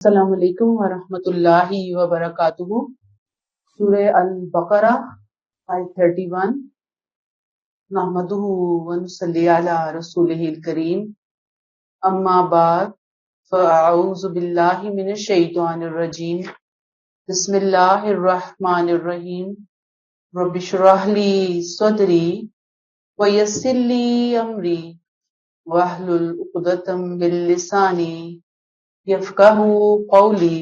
السلام علیکم ورحمۃ اللہ وبرکاتہ۔ سورہ البقرہ آیت 31۔ نحمدہ ونصلی علی رسولہ الکریم، اما بعد فاعوذ باللہ من الشیطان الرجیم، بسم اللہ الرحمن الرحیم۔ رب اشرح لی صدری ویسر لی امری واحلل عقدۃ من لسانی یفقہوا قولی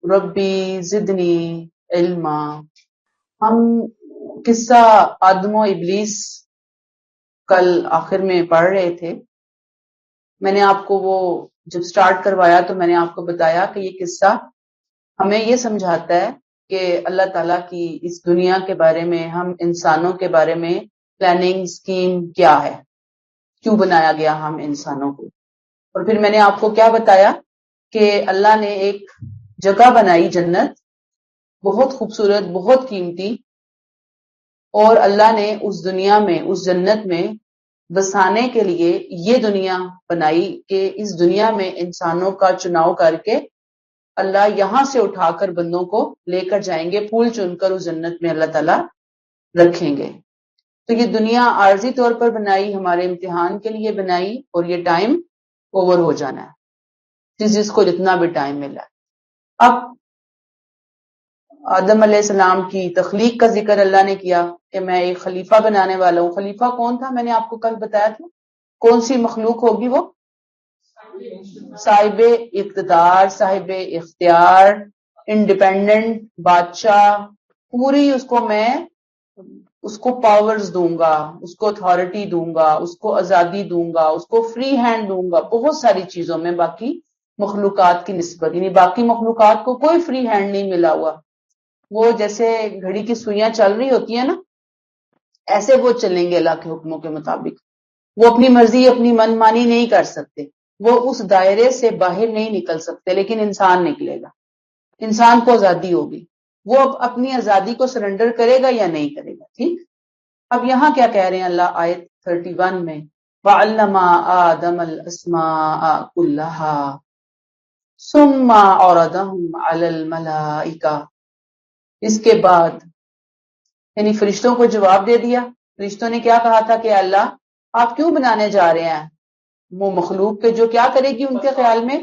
ربی زدنی علما۔ ہم قصہ آدم و ابلیس کل آخر میں پڑھ رہے تھے۔ میں نے آپ کو وہ جب سٹارٹ کروایا تو میں نے آپ کو بتایا کہ یہ قصہ ہمیں یہ سمجھاتا ہے کہ اللہ تعالیٰ کی اس دنیا کے بارے میں، ہم انسانوں کے بارے میں پلاننگ سکیم کیا ہے، کیوں بنایا گیا ہم انسانوں کو۔ اور پھر میں نے آپ کو کیا بتایا کہ اللہ نے ایک جگہ بنائی، جنت، بہت خوبصورت، بہت قیمتی، اور اللہ نے اس دنیا میں، اس جنت میں بسانے کے لیے یہ دنیا بنائی کہ اس دنیا میں انسانوں کا چناؤ کر کے اللہ یہاں سے اٹھا کر بندوں کو لے کر جائیں گے، پھول چن کر اس جنت میں اللہ تعالیٰ رکھیں گے۔ تو یہ دنیا عارضی طور پر بنائی، ہمارے امتحان کے لیے بنائی، اور یہ ٹائم اوور ہو جانا ہے، جس کو جتنا بھی ٹائم ملا۔ اب آدم علیہ السلام کی تخلیق کا ذکر اللہ نے کیا کہ میں ایک خلیفہ بنانے والا ہوں۔ خلیفہ کون تھا؟ میں نے آپ کو کل بتایا تھا، کون سی مخلوق ہوگی وہ؟ صاحب اقتدار، صاحب اختیار، انڈیپینڈنٹ بادشاہ، پوری اس کو پاورز دوں گا، اس کو اتھارٹی دوں گا، اس کو آزادی دوں گا، اس کو فری ہینڈ دوں گا، بہت ساری چیزوں میں باقی مخلوقات کی نسبت، یعنی باقی مخلوقات کو کوئی فری ہینڈ نہیں ملا ہوا۔ وہ جیسے گھڑی کی سوئیاں چل رہی ہوتی ہیں نا، ایسے وہ چلیں گے اللہ کے حکموں کے مطابق۔ وہ اپنی مرضی، اپنی من مانی نہیں کر سکتے، وہ اس دائرے سے باہر نہیں نکل سکتے، لیکن انسان نکلے گا، انسان کو آزادی ہوگی، وہ اپنی آزادی کو سرنڈر کرے گا یا نہیں کرے گا۔ ٹھیک، اب یہاں کیا کہہ رہے ہیں اللہ آیت 31 میں، وَعَلَّمَ آدَمَ الْأَسْمَاءَ كُلَّهَا ثُمَّ عَرَضَهُمْ عَلَى الْمَلَائِكَةِ۔ اس کے بعد یعنی فرشتوں کو جواب دے دیا۔ فرشتوں نے کیا کہا تھا کہ اللہ آپ کیوں بنانے جا رہے ہیں وہ مخلوق کے جو کیا کرے گی ان کے خیال میں؟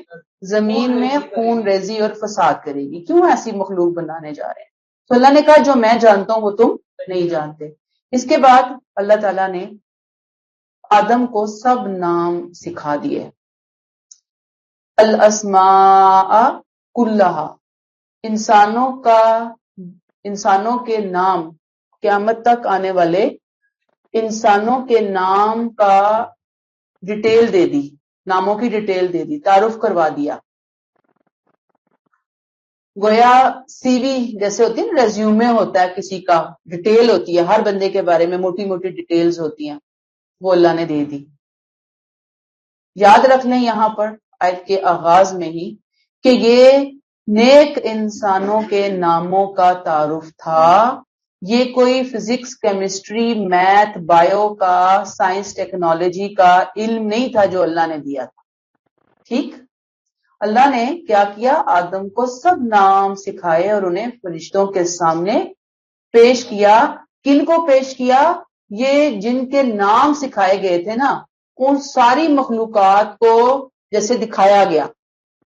زمین میں خون ریزی اور فساد کرے گی، کیوں ایسی مخلوق بنانے جا رہے ہیں؟ تو اللہ نے کہا جو میں جانتا ہوں وہ تم نہیں جانتے۔ اس کے بعد اللہ تعالیٰ نے آدم کو سب نام سکھا دیے، الاسماء کلہا، انسانوں کے نام، قیامت تک آنے والے انسانوں کے نام کا ڈیٹیل دے دی، ناموں کی ڈیٹیل دے دی، تعارف کروا دیا۔ گویا سی وی جیسے ہوتی ہے نا، ریزیومے ہوتا ہے کسی کا، ڈیٹیل ہوتی ہے ہر بندے کے بارے میں، موٹی موٹی ڈیٹیلز ہوتی ہیں، وہ اللہ نے دے دی۔ یاد رکھ لیں یہاں پر آیت کے آغاز میں ہی کہ یہ نیک انسانوں کے ناموں کا تعارف تھا، یہ کوئی فزکس، کیمسٹری، میتھ، بایو کا، سائنس، ٹیکنالوجی کا علم نہیں تھا جو اللہ نے دیا تھا۔ ٹھیک، اللہ نے کیا کیا؟ آدم کو سب نام سکھائے اور انہیں فرشتوں کے سامنے پیش کیا۔ کن کو پیش کیا؟ یہ جن کے نام سکھائے گئے تھے نا، ان ساری مخلوقات کو جیسے دکھایا گیا،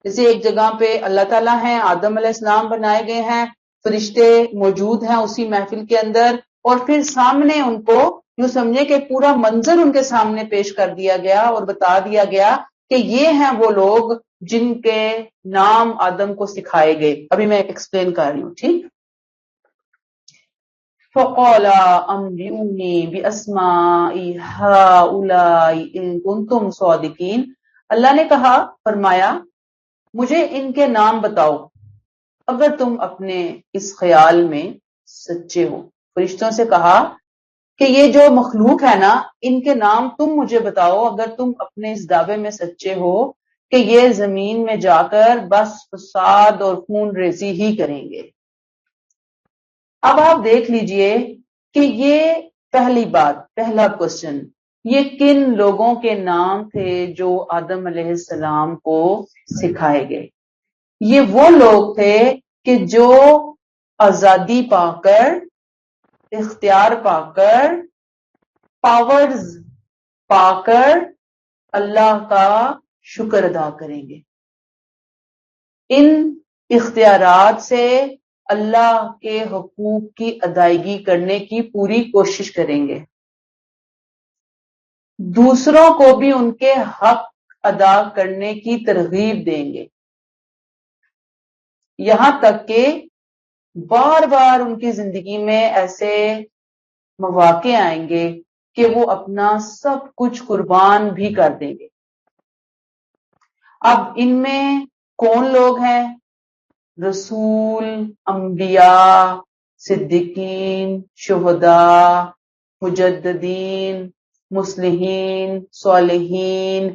جیسے ایک جگہ پہ اللہ تعالیٰ ہیں، آدم علیہ السلام بنائے گئے ہیں، فرشتے موجود ہیں اسی محفل کے اندر، اور پھر سامنے ان کو یوں سمجھے کہ پورا منظر ان کے سامنے پیش کر دیا گیا اور بتا دیا گیا کہ یہ ہیں وہ لوگ جن کے نام آدم کو سکھائے گئے۔ ابھی میں ایکسپلین کر رہی ہوں۔ ٹھیک، فَقَالَ أَنْبِئُونِي بِأَسْمَاءِ هَٰؤُلَاءِ إِن كُنتُمْ صَادِقِينَ۔ اللہ نے کہا، فرمایا مجھے ان کے نام بتاؤ اگر تم اپنے اس خیال میں سچے ہو۔ فرشتوں سے کہا کہ یہ جو مخلوق ہے نا، ان کے نام تم مجھے بتاؤ اگر تم اپنے اس دعوے میں سچے ہو کہ یہ زمین میں جا کر بس فساد اور خون ریزی ہی کریں گے۔ اب آپ دیکھ لیجئے کہ یہ پہلی بات، پہلا کوسچن، یہ کن لوگوں کے نام تھے جو آدم علیہ السلام کو سکھائے گئے؟ یہ وہ لوگ تھے کہ جو آزادی پا کر، اختیار پا کر، پاورز پا کر اللہ کا شکر ادا کریں گے، ان اختیارات سے اللہ کے حقوق کی ادائیگی کرنے کی پوری کوشش کریں گے، دوسروں کو بھی ان کے حق ادا کرنے کی ترغیب دیں گے، یہاں تک کہ بار بار ان کی زندگی میں ایسے مواقع آئیں گے کہ وہ اپنا سب کچھ قربان بھی کر دیں گے۔ اب ان میں کون لوگ ہیں؟ رسول، انبیاء، صدیقین، شہداء، مجددین، مصلحین، صالحین،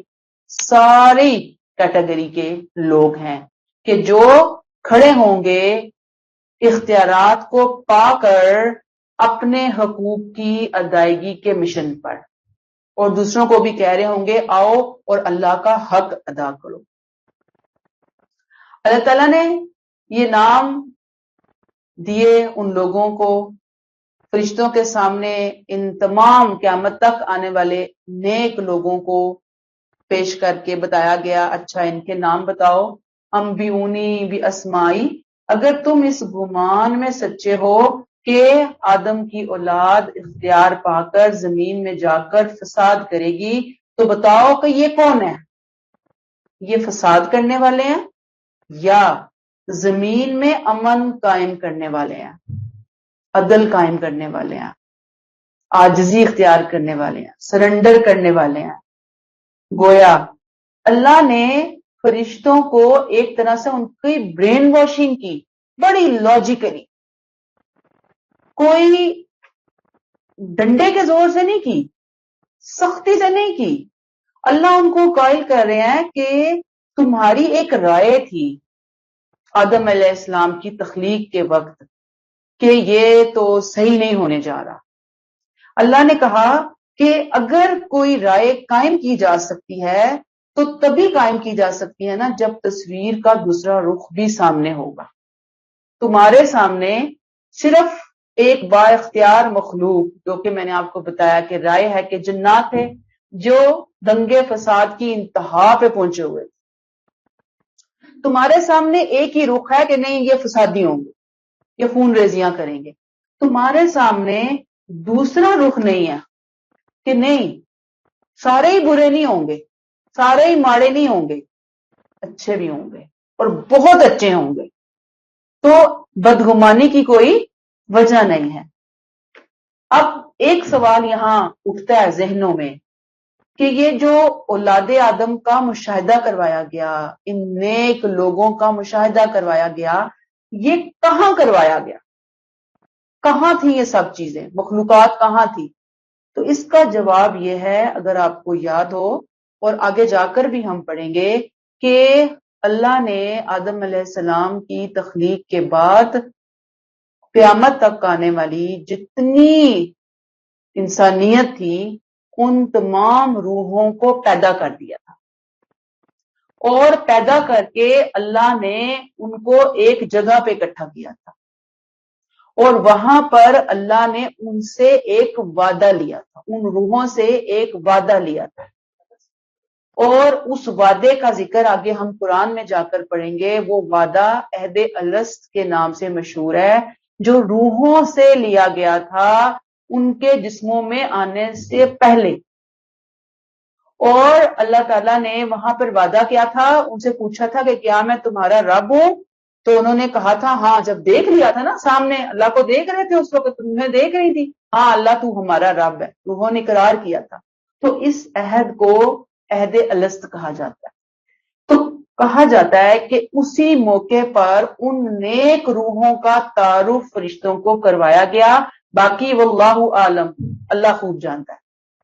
ساری کیٹیگری کے لوگ ہیں کہ جو کھڑے ہوں گے اختیارات کو پا کر اپنے حقوق کی ادائیگی کے مشن پر، اور دوسروں کو بھی کہہ رہے ہوں گے آؤ اور اللہ کا حق ادا کرو۔ اللہ تعالیٰ نے یہ نام دیے ان لوگوں کو، فرشتوں کے سامنے ان تمام قیامت تک آنے والے نیک لوگوں کو پیش کر کے بتایا گیا، اچھا ان کے نام بتاؤ، انبئونی باسمائی، اگر تم اس گمان میں سچے ہو کہ آدم کی اولاد اختیار پا کر زمین میں جا کر فساد کرے گی تو بتاؤ کہ یہ کون ہے؟ یہ فساد کرنے والے ہیں یا زمین میں امن قائم کرنے والے ہیں، عدل قائم کرنے والے ہیں، عاجزی اختیار کرنے والے ہیں، سرنڈر کرنے والے ہیں؟ گویا اللہ نے فرشتوں کو ایک طرح سے ان کی برین واشنگ کی، بڑی لاجیکلی، کوئی ڈنڈے کے زور سے نہیں کی، سختی سے نہیں کی۔ اللہ ان کو قائل کر رہے ہیں کہ تمہاری ایک رائے تھی آدم علیہ السلام کی تخلیق کے وقت کہ یہ تو صحیح نہیں ہونے جا رہا۔ اللہ نے کہا کہ اگر کوئی رائے قائم کی جا سکتی ہے تو تبھی قائم کی جا سکتی ہے نا جب تصویر کا دوسرا رخ بھی سامنے ہوگا۔ تمہارے سامنے صرف ایک با اختیار مخلوق، جو کہ میں نے آپ کو بتایا کہ رائے ہے کہ جنات تھے جو دنگے فساد کی انتہا پہ پہنچے ہوئے تھے، تمہارے سامنے ایک ہی رخ ہے کہ نہیں یہ فسادی ہوں گے، یہ خون ریزیاں کریں گے۔ تمہارے سامنے دوسرا رخ نہیں ہے کہ نہیں سارے ہی برے نہیں ہوں گے، سارے ہی ماڑے نہیں ہوں گے، اچھے بھی ہوں گے اور بہت اچھے ہوں گے، تو بدگمانی کی کوئی وجہ نہیں ہے۔ اب ایک سوال یہاں اٹھتا ہے ذہنوں میں کہ یہ جو اولاد آدم کا مشاہدہ کروایا گیا، ان نیک لوگوں کا مشاہدہ کروایا گیا، یہ کہاں کروایا گیا؟ کہاں تھی یہ سب چیزیں؟ مخلوقات کہاں تھی؟ تو اس کا جواب یہ ہے، اگر آپ کو یاد ہو اور آگے جا کر بھی ہم پڑھیں گے، کہ اللہ نے آدم علیہ السلام کی تخلیق کے بعد قیامت تک آنے والی جتنی انسانیت تھی ان تمام روحوں کو پیدا کر دیا تھا، اور پیدا کر کے اللہ نے ان کو ایک جگہ پہ اکٹھا کیا تھا، اور وہاں پر اللہ نے ان سے ایک وعدہ لیا تھا، ان روحوں سے ایک وعدہ لیا تھا، اور اس وعدے کا ذکر آگے ہم قرآن میں جا کر پڑھیں گے۔ وہ وعدہ عہد الست کے نام سے مشہور ہے، جو روحوں سے لیا گیا تھا ان کے جسموں میں آنے سے پہلے، اور اللہ تعالیٰ نے وہاں پر وعدہ کیا تھا، ان سے پوچھا تھا کہ کیا میں تمہارا رب ہوں؟ تو انہوں نے کہا تھا ہاں، جب دیکھ لیا تھا نا سامنے، اللہ کو دیکھ رہے تھے اس وقت، تمہیں دیکھ رہی تھی، ہاں اللہ تو ہمارا رب ہے، روحوں نے اقرار کیا تھا۔ تو اس عہد کو عہد الست کہا جاتا ہے۔ تو کہا جاتا ہے کہ اسی موقع پر ان نیک روحوں کا تعارف فرشتوں کو کروایا گیا، باقی واللہ عالم، اللہ خوب جانتا ہے،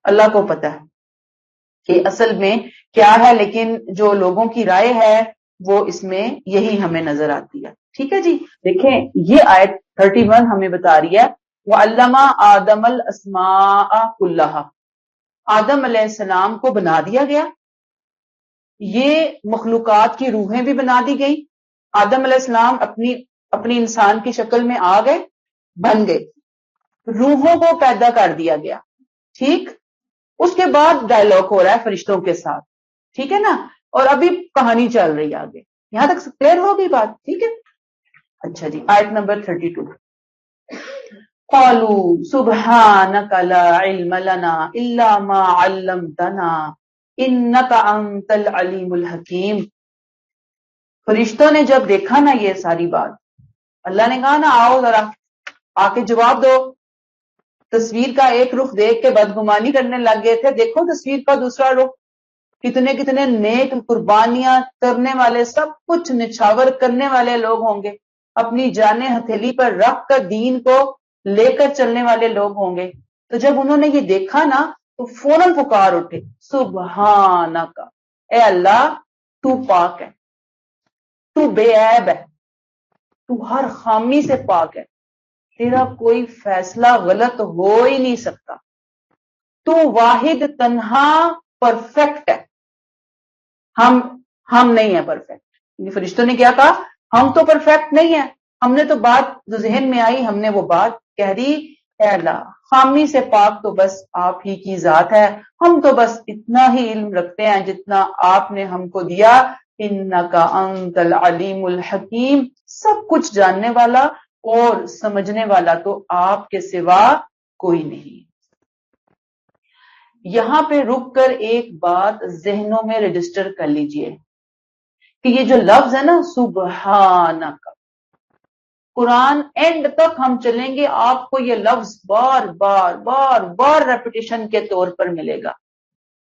اللہ کو پتا ہے کہ اصل میں کیا ہے، لیکن جو لوگوں کی رائے ہے وہ اس میں یہی ہمیں نظر آتی ہے۔ ٹھیک ہے جی، دیکھیں یہ آیت 31 ہمیں بتا رہی ہے وَعَلَّمَ آدَمَ الْأَسْمَاءَ كُلَّهَا، آدم علیہ السلام کو بنا دیا گیا، یہ مخلوقات کی روحیں بھی بنا دی گئی، آدم علیہ السلام اپنی انسان کی شکل میں آ گئے، بن گئے، روحوں کو پیدا کر دیا گیا، ٹھیک، اس کے بعد ڈائلاگ ہو رہا ہے فرشتوں کے ساتھ، ٹھیک ہے نا، اور ابھی کہانی چل رہی ہے آگے، یہاں تک کلیئر ہوگی بات، ٹھیک ہے؟ اچھا جی، آیت نمبر 32 قالوا سبحانك لا علم لنا الا ما علمتنا انك انت العلیم الحکیم۔ فرشتوں نے جب دیکھا نا یہ ساری بات، اللہ نے کہا نا آؤ ذرا آ کے جواب دو۔ تصویر کا ایک رخ دیکھ کے بدگمانی کرنے لگ گئے تھے، دیکھو تصویر کا دوسرا رخ، کتنے کتنے نیک قربانیاں کرنے والے، سب کچھ نچھاور کرنے والے لوگ ہوں گے، اپنی جانیں ہتھیلی پر رکھ کر دین کو لے کر چلنے والے لوگ ہوں گے۔ تو جب انہوں نے یہ دیکھا نا تو فوراً پکار اٹھے، سبحانک، اے اللہ تو پاک ہے، تو بے عیب ہے، تو ہر خامی سے پاک ہے، تیرا کوئی فیصلہ غلط ہو ہی نہیں سکتا، تو واحد تنہا پرفیکٹ ہے، ہم نہیں ہیں پرفیکٹ۔ فرشتوں نے کیا کہا؟ ہم تو پرفیکٹ نہیں ہیں، ہم نے تو بات جو ذہن میں آئی ہم نے وہ بات کہہ دی، اے اللہ خامی سے پاک تو بس آپ ہی کی ذات ہے، ہم تو بس اتنا ہی علم رکھتے ہیں جتنا آپ نے ہم کو دیا، انکا انت العلیم الحکیم، سب کچھ جاننے والا اور سمجھنے والا تو آپ کے سوا کوئی نہیں۔ یہاں پہ رک کر ایک بات ذہنوں میں رجسٹر کر لیجئے کہ یہ جو لفظ ہے نا سبحانک، قرآن اینڈ تک ہم چلیں گے آپ کو یہ لفظ بار بار بار بار ریپیٹیشن کے طور پر ملے گا۔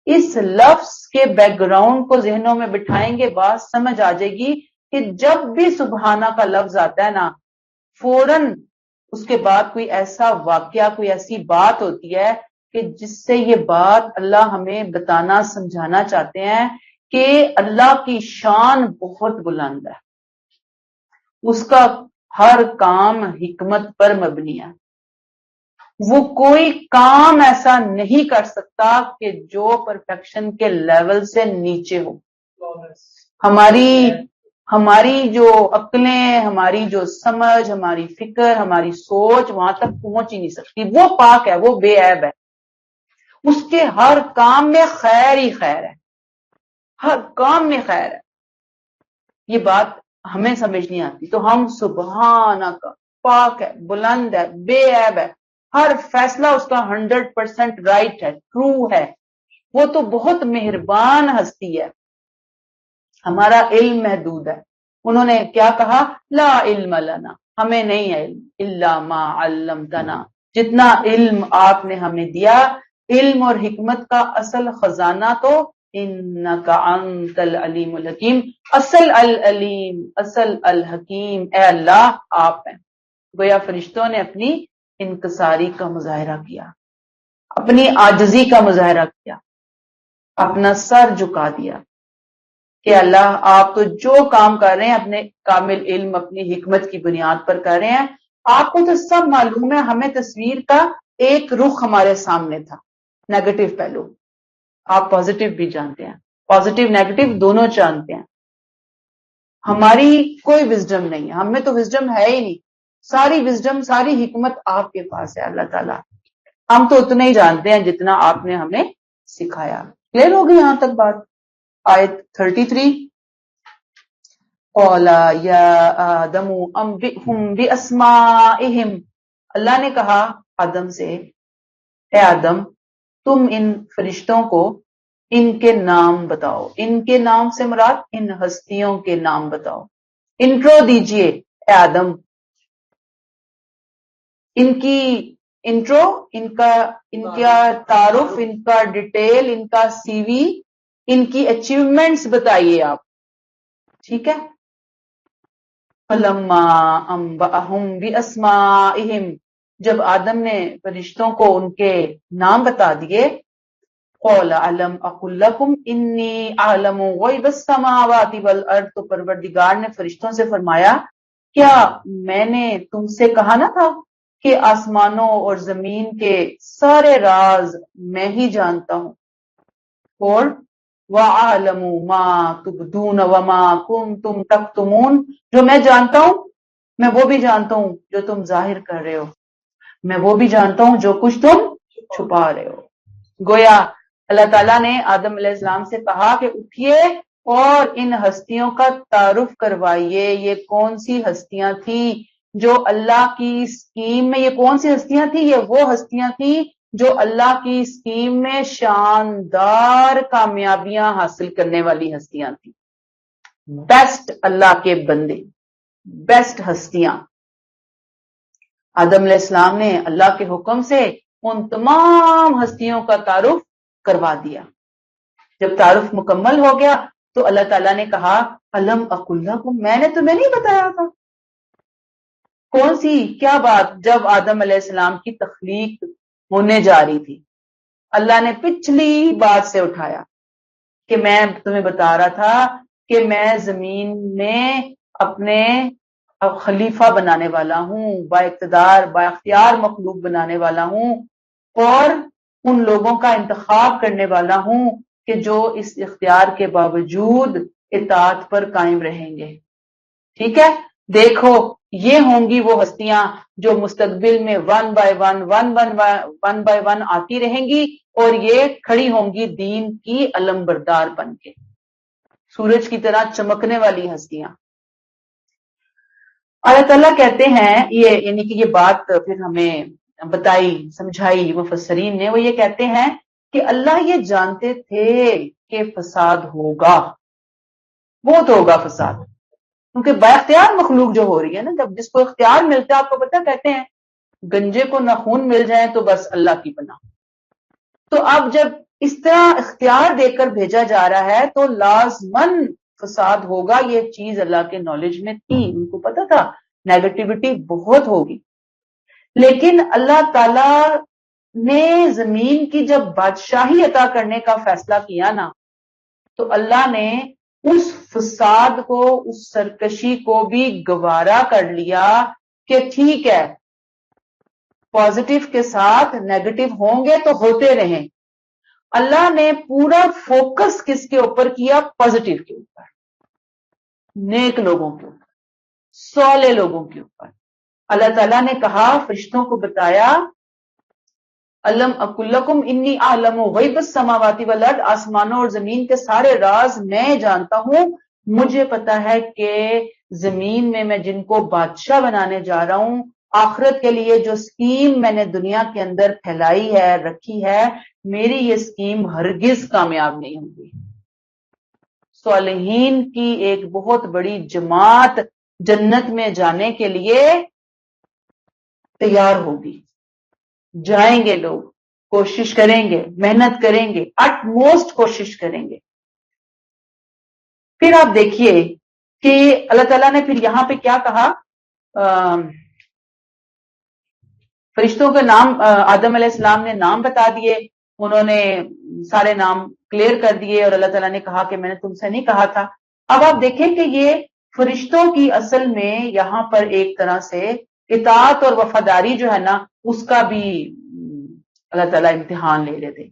اس لفظ کے بیک گراؤنڈ کو ذہنوں میں بٹھائیں گے، بات سمجھ آ جائے گی کہ جب بھی سبحانہ کا لفظ آتا ہے نا، فوراً اس کے بعد کوئی ایسا واقعہ، کوئی ایسی بات ہوتی ہے کہ جس سے یہ بات اللہ ہمیں بتانا سمجھانا چاہتے ہیں کہ اللہ کی شان بہت بلند ہے، اس کا ہر کام حکمت پر مبنی ہے، وہ کوئی کام ایسا نہیں کر سکتا کہ جو پرفیکشن کے لیول سے نیچے ہو۔ ہماری جو عقلیں، ہماری جو سمجھ، ہماری فکر، ہماری سوچ وہاں تک پہنچ ہی نہیں سکتی۔ وہ پاک ہے، وہ بے عیب ہے، اس کے ہر کام میں خیر ہی خیر ہے، ہر کام میں خیر ہے۔ یہ بات ہمیں سمجھ نہیں آتی تو ہم سبحانک، پاک ہے، بلند ہے، بے عیب ہے، ہر فیصلہ اس کا 100% رائٹ ہے، ٹرو ہے، وہ تو بہت مہربان ہستی ہے، ہمارا علم محدود ہے۔ انہوں نے کیا کہا؟ لا علم لنا، ہمیں نہیں ہے علم، الا ما علمتنا، جتنا علم آپ نے ہمیں دیا۔ علم اور حکمت کا اصل خزانہ تو انکا انت العلیم الحکیم، اصل العلیم، اصل الحکیم اے اللہ آپ ہیں۔ گویا فرشتوں نے اپنی انکساری کا مظاہرہ کیا، اپنی عاجزی کا مظاہرہ کیا، اپنا سر جھکا دیا کہ اللہ آپ تو جو کام کر رہے ہیں اپنے کامل علم، اپنی حکمت کی بنیاد پر کر رہے ہیں، آپ کو تو سب معلوم ہے، ہمیں تصویر کا ایک رخ ہمارے سامنے تھا، نیگیٹو پہلو، آپ پازیٹیو بھی جانتے ہیں، پازیٹیو نیگیٹو دونوں جانتے ہیں۔ ہماری کوئی وزڈم نہیں ہے، ہم میں تو وزڈم ہے ہی نہیں، ساری وزڈم، ساری حکمت آپ کے پاس ہے اللہ تعالیٰ، ہم تو اتنا ہی جانتے ہیں جتنا آپ نے ہمیں سکھایا۔ کلیئر ہوگی یہاں تک بات؟ آیت 33 قَالَ يَا آدَمُ أَنبِئْهُمْ بِأَسْمَائِهِمْ، اللہ نے کہا آدم سے، اے آدم تم ان فرشتوں کو ان کے نام بتاؤ۔ ان کے نام سے مراد ان ہستیوں کے نام بتاؤ، انٹرو دیجئے اے آدم، ان کی انٹرو، ان کا تعارف، ان کا ڈیٹیل، ان کا سی وی، ان کی اچیومنٹس بتائیے آپ، ٹھیک ہے؟ فَلَمَّا أَنبَأَهُم بِأَسْمَائِهِمْ، جب آدم نے فرشتوں کو ان کے نام بتا دیے، قَالَ أَلَمْ أَقُل لَّكُمْ إِنِّي أَعْلَمُ غَيْبَ السَّمَاوَاتِ وَالْأَرْضِ، تو پروردگار نے فرشتوں سے فرمایا کیا میں نے تم سے کہا نہ تھا کہ آسمانوں اور زمین کے سارے راز میں ہی جانتا ہوں، اور وَأَعْلَمُ مَا تُبْدُونَ وَمَا كُنْتُمْ تَكْتُمُونَ، جو میں جانتا ہوں میں وہ بھی جانتا ہوں جو تم ظاہر کر رہے ہو، میں وہ بھی جانتا ہوں جو کچھ تم چھپا رہے ہو۔ گویا اللہ تعالیٰ نے آدم علیہ السلام سے کہا کہ اٹھیے اور ان ہستیوں کا تعارف کروائیے، یہ کون سی ہستیاں تھی جو اللہ کی اسکیم میں، یہ کون سی ہستیاں تھی؟ یہ وہ ہستیاں تھی جو اللہ کی اسکیم میں شاندار کامیابیاں حاصل کرنے والی ہستیاں تھی، بیسٹ اللہ کے بندے، بیسٹ ہستیاں۔ آدم علیہ السلام نے اللہ کے حکم سے ان تمام ہستیوں کا تعارف کروا دیا۔ جب تعارف مکمل ہو گیا تو اللہ تعالیٰ نے کہا الم اقل لکم، میں نے تمہیں نہیں بتایا تھا؟ کون سی کیا بات؟ جب آدم علیہ السلام کی تخلیق ہونے جا رہی تھی، اللہ نے پچھلی بات سے اٹھایا کہ میں تمہیں بتا رہا تھا کہ میں زمین میں اپنے خلیفہ بنانے والا ہوں، با اقتدار با اختیار مخلوق بنانے والا ہوں، اور ان لوگوں کا انتخاب کرنے والا ہوں کہ جو اس اختیار کے باوجود اطاعت پر قائم رہیں گے۔ ٹھیک ہے، دیکھو یہ ہوں گی وہ ہستیاں جو مستقبل میں ون بائی ون آتی رہیں گی، اور یہ کھڑی ہوں گی دین کی علم بردار بن کے، سورج کی طرح چمکنے والی ہستیاں۔ اللہ تعالیٰ کہتے ہیں، یہ یعنی کہ یہ بات پھر ہمیں بتائی سمجھائی مفسرین نے، وہ یہ کہتے ہیں کہ اللہ یہ جانتے تھے کہ فساد ہوگا، بہت ہوگا فساد، کیونکہ با اختیار مخلوق جو ہو رہی ہے نا، جب جس کو اختیار ملتا ہے، آپ کو پتہ کہتے ہیں گنجے کو ناخون مل جائیں تو بس اللہ کی پناہ۔ تو اب جب اس طرح اختیار دے کر بھیجا جا رہا ہے تو لازماً فساد ہوگا، یہ چیز اللہ کے نالج میں تھی، ان کو پتا تھا نیگیٹیوٹی بہت ہوگی۔ لیکن اللہ تعالی نے زمین کی جب بادشاہی عطا کرنے کا فیصلہ کیا نا، تو اللہ نے اس فساد کو، اس سرکشی کو بھی گوارا کر لیا کہ ٹھیک ہے، پازیٹیو کے ساتھ نیگیٹو ہوں گے تو ہوتے رہیں۔ اللہ نے پورا فوکس کس کے اوپر کیا؟ پازیٹیو کے اوپر، نیک لوگوں کے اوپر، صالح لوگوں کے اوپر۔ اللہ تعالیٰ نے کہا، فرشتوں کو بتایا الم اقل لکم انی اعلم غیب السماوات والارض، آسمانوں اور زمین کے سارے راز میں جانتا ہوں، مجھے پتا ہے کہ زمین میں جن کو بادشاہ بنانے جا رہا ہوں، آخرت کے لیے جو سکیم میں نے دنیا کے اندر پھیلائی ہے، رکھی ہے، میری یہ سکیم ہرگز کامیاب نہیں ہوگی۔ صالحین کی ایک بہت بڑی جماعت جنت میں جانے کے لیے تیار ہوگی، جائیں گے لوگ، کوشش کریں گے، محنت کریں گے، اٹ موسٹ کوشش کریں گے۔ پھر آپ دیکھیے کہ اللہ تعالیٰ نے پھر یہاں پہ کیا کہا، فرشتوں کے نام آدم علیہ السلام نے نام بتا دیے، انہوں نے سارے نام کلیئر کر دیے، اور اللہ تعالیٰ نے کہا کہ میں نے تم سے نہیں کہا تھا۔ اب آپ دیکھیں کہ یہ فرشتوں کی اصل میں یہاں پر ایک طرح سے اطاعت اور وفاداری جو ہے نا، اس کا بھی اللہ تعالیٰ امتحان لے رہے تھے۔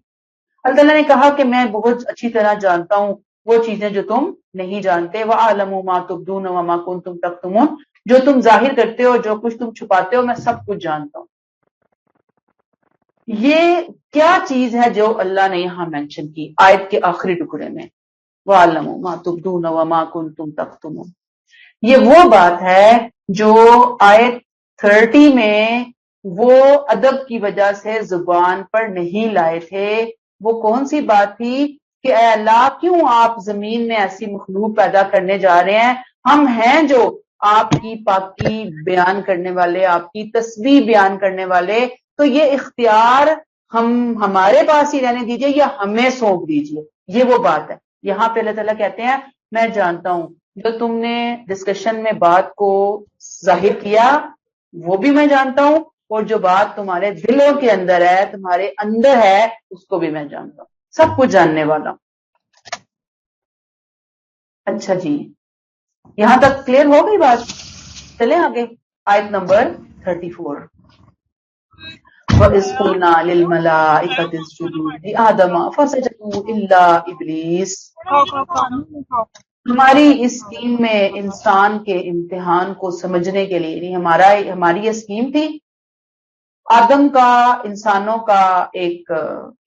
اللہ تعالیٰ نے کہا کہ میں بہت اچھی طرح جانتا ہوں وہ چیزیں جو تم نہیں جانتے، وَأَعْلَمُ مَا تُبْدُونَ وَمَا كُنْتُمْ تَكْتُمُونَ، جو تم ظاہر کرتے ہو، جو کچھ تم چھپاتے ہو، میں سب کچھ جانتا ہوں۔ یہ کیا چیز ہے جو اللہ نے یہاں مینشن کی آیت کے آخری ٹکڑے میں، وَأَعْلَمُ مَا تُبْدُونَ وَمَا كُنْتُمْ تَكْتُمُونَ؟ یہ وہ بات ہے جو آیت 30 میں وہ ادب کی وجہ سے زبان پر نہیں لائے تھے۔ وہ کون سی بات تھی کہ اے اللہ، کیوں آپ زمین میں ایسی مخلوق پیدا کرنے جا رہے ہیں؟ ہم ہیں جو آپ کی پاکی بیان کرنے والے، آپ کی تسبیح بیان کرنے والے، تو یہ اختیار ہمارے پاس ہی رہنے دیجئے یا ہمیں سونپ دیجئے۔ یہ وہ بات ہے۔ یہاں پہ اللہ تعالیٰ کہتے ہیں میں جانتا ہوں، جو تم نے ڈسکشن میں بات کو ظاہر کیا وہ بھی میں جانتا ہوں، اور جو بات تمہارے دلوں کے اندر ہے، تمہارے اندر ہے، اس کو بھی میں جانتا ہوں، سب کچھ جاننے والا۔ اچھا جی، یہاں تک کلیئر ہو گئی بات؟ چلیں آگے، آیت نمبر 34۔ وَإِذْ قُلْنَا لِلْمَلَائِكَةِ اسْجُدُوا لِآدَمَ فَسَجَدُوا إِلَّا إِبْلِيسَ۔ ہماری اس اسکیم میں انسان کے امتحان کو سمجھنے کے لیے، یعنی ہماری یہ اسکیم تھی، آدم کا، انسانوں کا ایک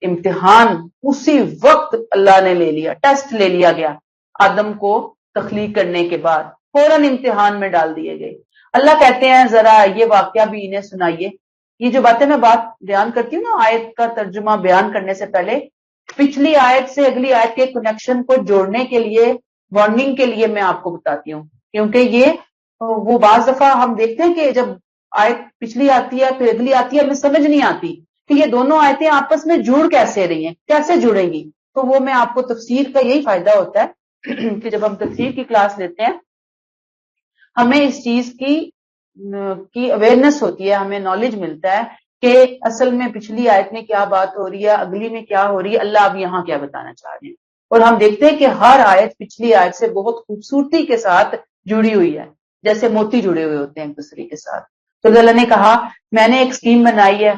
امتحان اسی وقت اللہ نے لے لیا، ٹیسٹ لے لیا گیا۔ آدم کو تخلیق کرنے کے بعد فوراً امتحان میں ڈال دیے گئے۔ اللہ کہتے ہیں ذرا یہ واقعہ بھی انہیں سنائیے۔ یہ جو باتیں میں بیان کرتی ہوں نا، آیت کا ترجمہ بیان کرنے سے پہلے پچھلی آیت سے اگلی آیت کے کنیکشن کو جوڑنے کے لیے، وارننگ کے لیے میں آپ کو بتاتی ہوں، کیونکہ یہ وہ بعض دفعہ ہم دیکھتے ہیں کہ جب آیت پچھلی آتی ہے پھر اگلی آتی ہے، ہمیں سمجھ نہیں آتی کہ یہ دونوں آیتیں آپس میں جڑ کیسے رہی ہیں، کیسے جڑیں گی۔ تو وہ میں آپ کو تفسیر کا یہی فائدہ ہوتا ہے کہ جب ہم تفسیر کی کلاس لیتے ہیں ہمیں اس چیز کی اویئرنیس ہوتی ہے، ہمیں نالج ملتا ہے کہ اصل میں پچھلی آیت میں کیا بات ہو رہی ہے، اگلی میں کیا ہو رہی ہے، اللہ اب یہاں کیا بتانا چاہ رہے ہیں۔ اور ہم دیکھتے ہیں کہ ہر آیت پچھلی آیت سے بہت خوبصورتی کے ساتھ جڑی ہوئی ہے، جیسے موتی جڑے ہوئے ہوتے ہیں ایک دوسرے کے ساتھ۔ تو اللہ نے کہا میں نے ایک اسکیم بنائی ہے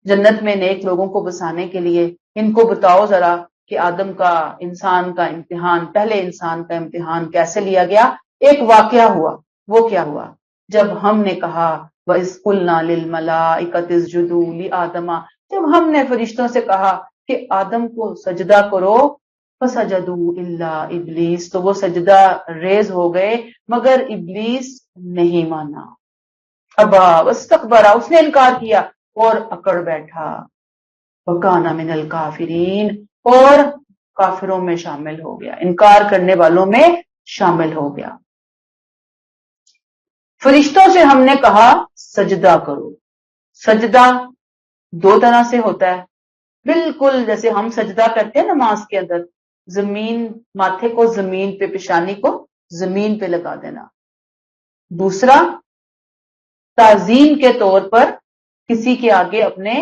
جنت میں نیک لوگوں کو بسانے کے لیے، ان کو بتاؤ ذرا کہ آدم کا، انسان کا امتحان، پہلے انسان کا امتحان کیسے لیا گیا۔ ایک واقعہ ہوا، وہ کیا ہوا؟ جب ہم نے کہا وَإِذْ قُلْنَا لِلْمَلَائِكَةِ اسْجُدُوا لِآدَمَ، جب ہم نے فرشتوں سے کہا کہ آدم کو سجدہ کرو، فَسَجَدُوا إِلَّا إِبْلِيسَ، تو وہ سجدہ ریز ہو گئے مگر ابلیس نہیں مانا۔ ابا واستکبر، اس نے انکار کیا اور اکڑ بیٹھا۔ وَكَانَ مِنَ الْكَافِرِينَ، اور کافروں میں شامل ہو گیا، انکار کرنے والوں میں شامل ہو گیا۔ فرشتوں سے ہم نے کہا سجدہ کرو۔ سجدہ دو طرح سے ہوتا ہے، بالکل جیسے ہم سجدہ کرتے ہیں نماز کے اندر، زمین، ماتھے کو زمین پہ، پیشانی کو زمین پہ لگا دینا۔ دوسرا تعظیم کے طور پر کسی کے آگے اپنے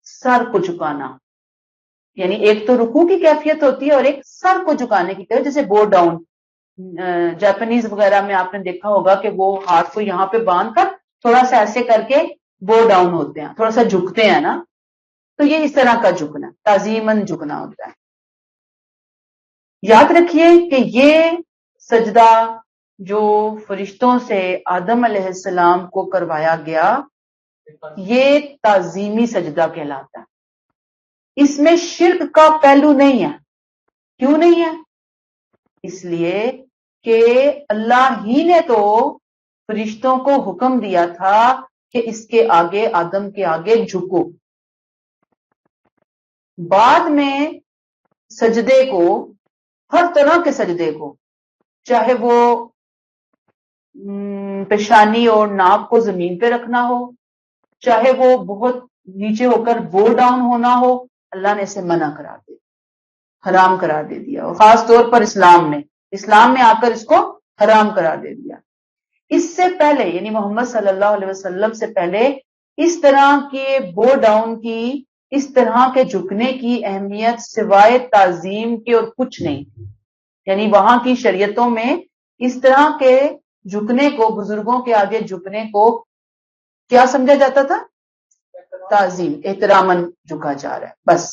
سر کو جھکانا، یعنی ایک تو رکوع کی کیفیت ہوتی ہے اور ایک سر کو جھکانے کی کیفیت، جیسے بو ڈاؤن۔ جاپانیز وغیرہ میں آپ نے دیکھا ہوگا کہ وہ ہاتھ کو یہاں پہ باندھ کر تھوڑا سا ایسے کر کے بو ڈاؤن ہوتے ہیں، تھوڑا سا جھکتے ہیں نا، تو یہ اس طرح کا جھکنا، تعظیماً جھکنا ہوتا ہے۔ یاد رکھیے کہ یہ سجدہ جو فرشتوں سے آدم علیہ السلام کو کروایا گیا، یہ تعظیمی سجدہ کہلاتا ہے۔ اس میں شرک کا پہلو نہیں ہے۔ کیوں نہیں ہے؟ اس لیے کہ اللہ ہی نے تو فرشتوں کو حکم دیا تھا کہ اس کے آگے، آدم کے آگے جھکو۔ بعد میں سجدے کو، ہر طرح کے سجدے کو، چاہے وہ پیشانی اور ناک کو زمین پہ رکھنا ہو، چاہے وہ بہت نیچے ہو کر بو ڈاؤن ہونا ہو، اللہ نے اسے منع کرا دیا، حرام قرار دے دیا، اور خاص طور پر اسلام میں آ کر اس کو حرام قرار دے دیا۔ اس سے پہلے یعنی محمد صلی اللہ علیہ وسلم سے پہلے اس طرح کے بو ڈاؤن کی، اس طرح کے جھکنے کی اہمیت سوائے تعظیم کے اور کچھ نہیں تھی۔ یعنی وہاں کی شریعتوں میں اس طرح کے جھکنے کو، بزرگوں کے آگے جھکنے کو کیا سمجھا جاتا تھا؟ تعظیم، احتراماً جھکا جا رہا ہے بس۔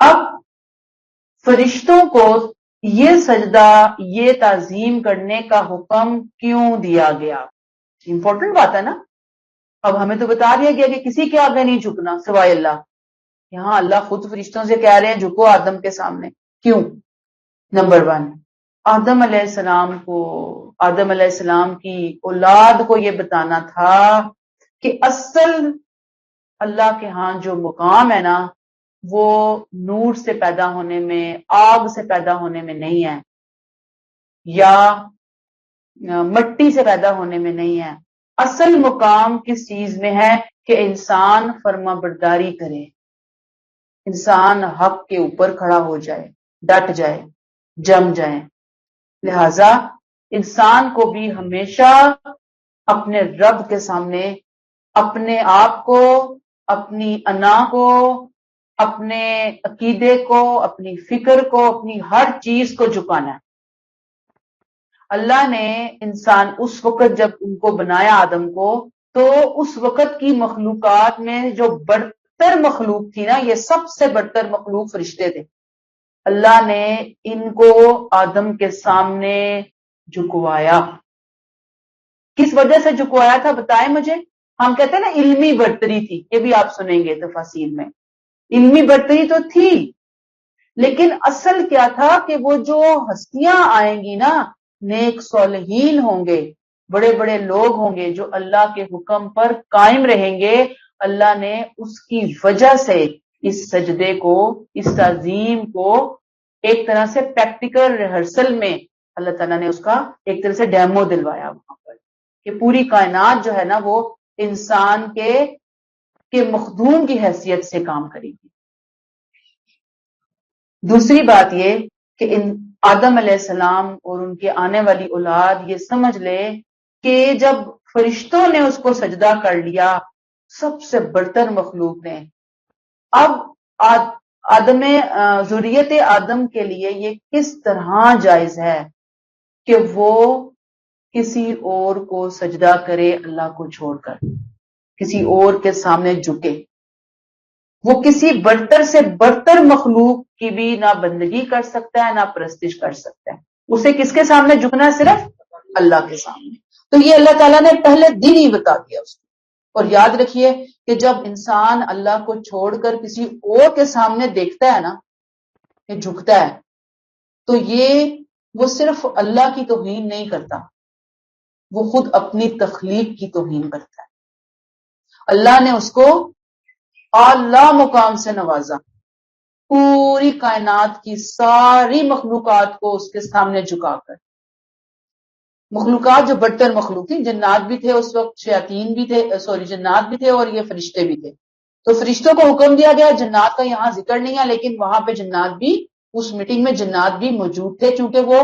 اب فرشتوں کو یہ سجدہ، یہ تعظیم کرنے کا حکم کیوں دیا گیا؟ امپورٹنٹ بات ہے نا۔ اب ہمیں تو بتا دیا گیا کہ کسی کے آگے نہیں جھکنا سوائے اللہ۔ یہاں اللہ خود فرشتوں سے کہہ رہے ہیں جھکو آدم کے سامنے۔ کیوں؟ نمبر 1، آدم علیہ السلام کو، آدم علیہ السلام کی اولاد کو یہ بتانا تھا کہ اصل اللہ کے ہاں جو مقام ہے نا، وہ نور سے پیدا ہونے میں، آگ سے پیدا ہونے میں نہیں ہے، یا مٹی سے پیدا ہونے میں نہیں ہے۔ اصل مقام کس چیز میں ہے؟ کہ انسان فرما برداری کرے، انسان حق کے اوپر کھڑا ہو جائے، ڈٹ جائے، جم جائے۔ لہذا انسان کو بھی ہمیشہ اپنے رب کے سامنے اپنے آپ کو، اپنی انا کو، اپنے عقیدے کو، اپنی فکر کو، اپنی ہر چیز کو جھکانا ہے۔ اللہ نے انسان اس وقت جب ان کو بنایا، آدم کو، تو اس وقت کی مخلوقات میں جو برتر مخلوق تھی نا، یہ سب سے برتر مخلوق فرشتے تھے، اللہ نے ان کو آدم کے سامنے جھکوایا. کس وجہ سے جھکوایا تھا بتائیں مجھے؟ ہم کہتے ہیں نا علمی برتری تھی، یہ بھی آپ سنیں گے تفاسیر میں. علمی برتری تو تھی، لیکن اصل کیا تھا کہ وہ جو ہستیاں آئیں گی نا، نیک صالحین ہوں گے، بڑے بڑے لوگ ہوں گے جو اللہ کے حکم پر قائم رہیں گے، اللہ نے اس کی وجہ سے اس سجدے کو، اس تعظیم کو ایک طرح سے پریکٹیکل ریہرسل میں اللہ تعالیٰ نے اس کا ایک طرح سے ڈیمو دلوایا وہاں پر، کہ پوری کائنات جو ہے نا وہ انسان کے مخدوم کی حیثیت سے کام کرے گی. دوسری بات یہ کہ آدم علیہ السلام اور ان کے آنے والی اولاد یہ سمجھ لے کہ جب فرشتوں نے اس کو سجدہ کر لیا، سب سے برتر مخلوق نے، اب ذریت آدم کے لیے یہ کس طرح جائز ہے کہ وہ کسی اور کو سجدہ کرے، اللہ کو چھوڑ کر کسی اور کے سامنے جھکے. وہ کسی برتر سے برتر مخلوق کی بھی نہ بندگی کر سکتا ہے نہ پرستش کر سکتا ہے. اسے کس کے سامنے جھکنا ہے؟ صرف اللہ کے سامنے. تو یہ اللہ تعالیٰ نے پہلے دن ہی بتا دیا اس کو. اور یاد رکھیے کہ جب انسان اللہ کو چھوڑ کر کسی اور کے سامنے دیکھتا ہے نا، کہ جھکتا ہے، تو وہ صرف اللہ کی توہین نہیں کرتا، وہ خود اپنی تخلیق کی توہین کرتا ہے. اللہ نے اس کو اعلیٰ مقام سے نوازا، پوری کائنات کی ساری مخلوقات کو اس کے سامنے جھکا کر. مخلوقات جو برتر مخلوق تھی، جنات بھی تھے اس وقت، شیاطین بھی تھے، جنات بھی تھے اور یہ فرشتے بھی تھے. تو فرشتوں کو حکم دیا گیا، جنات کا یہاں ذکر نہیں ہے، لیکن وہاں پہ جنات بھی، اس میٹنگ میں جنات بھی موجود تھے، چونکہ وہ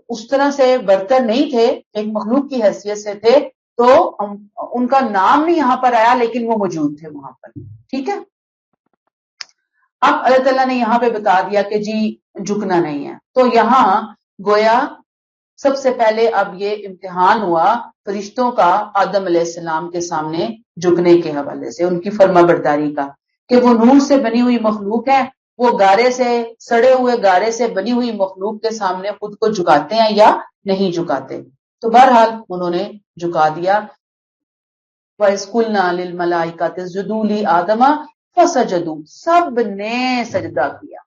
اس طرح سے برتر نہیں تھے، ایک مخلوق کی حیثیت سے تھے، تو ان کا نام نہیں یہاں پر آیا، لیکن وہ موجود تھے وہاں پر. ٹھیک ہے. اب اللہ تعالیٰ نے یہاں پہ بتا دیا کہ جی جھکنا نہیں ہے. تو یہاں گویا سب سے پہلے اب یہ امتحان ہوا فرشتوں کا آدم علیہ السلام کے سامنے جھکنے کے حوالے سے، ان کی فرما برداری کا، کہ وہ نور سے بنی ہوئی مخلوق ہے، وہ گارے سے، سڑے ہوئے گارے سے بنی ہوئی مخلوق کے سامنے خود کو جھکاتے ہیں یا نہیں جھکاتے. تو بہرحال انہوں نے جھکا دیا. وَإِذْ قُلْنَا لِلْمَلَائِكَةِ اسْجُدُوا لِآدَمَ فَسَجَدُوا، سب نے سجدہ کیا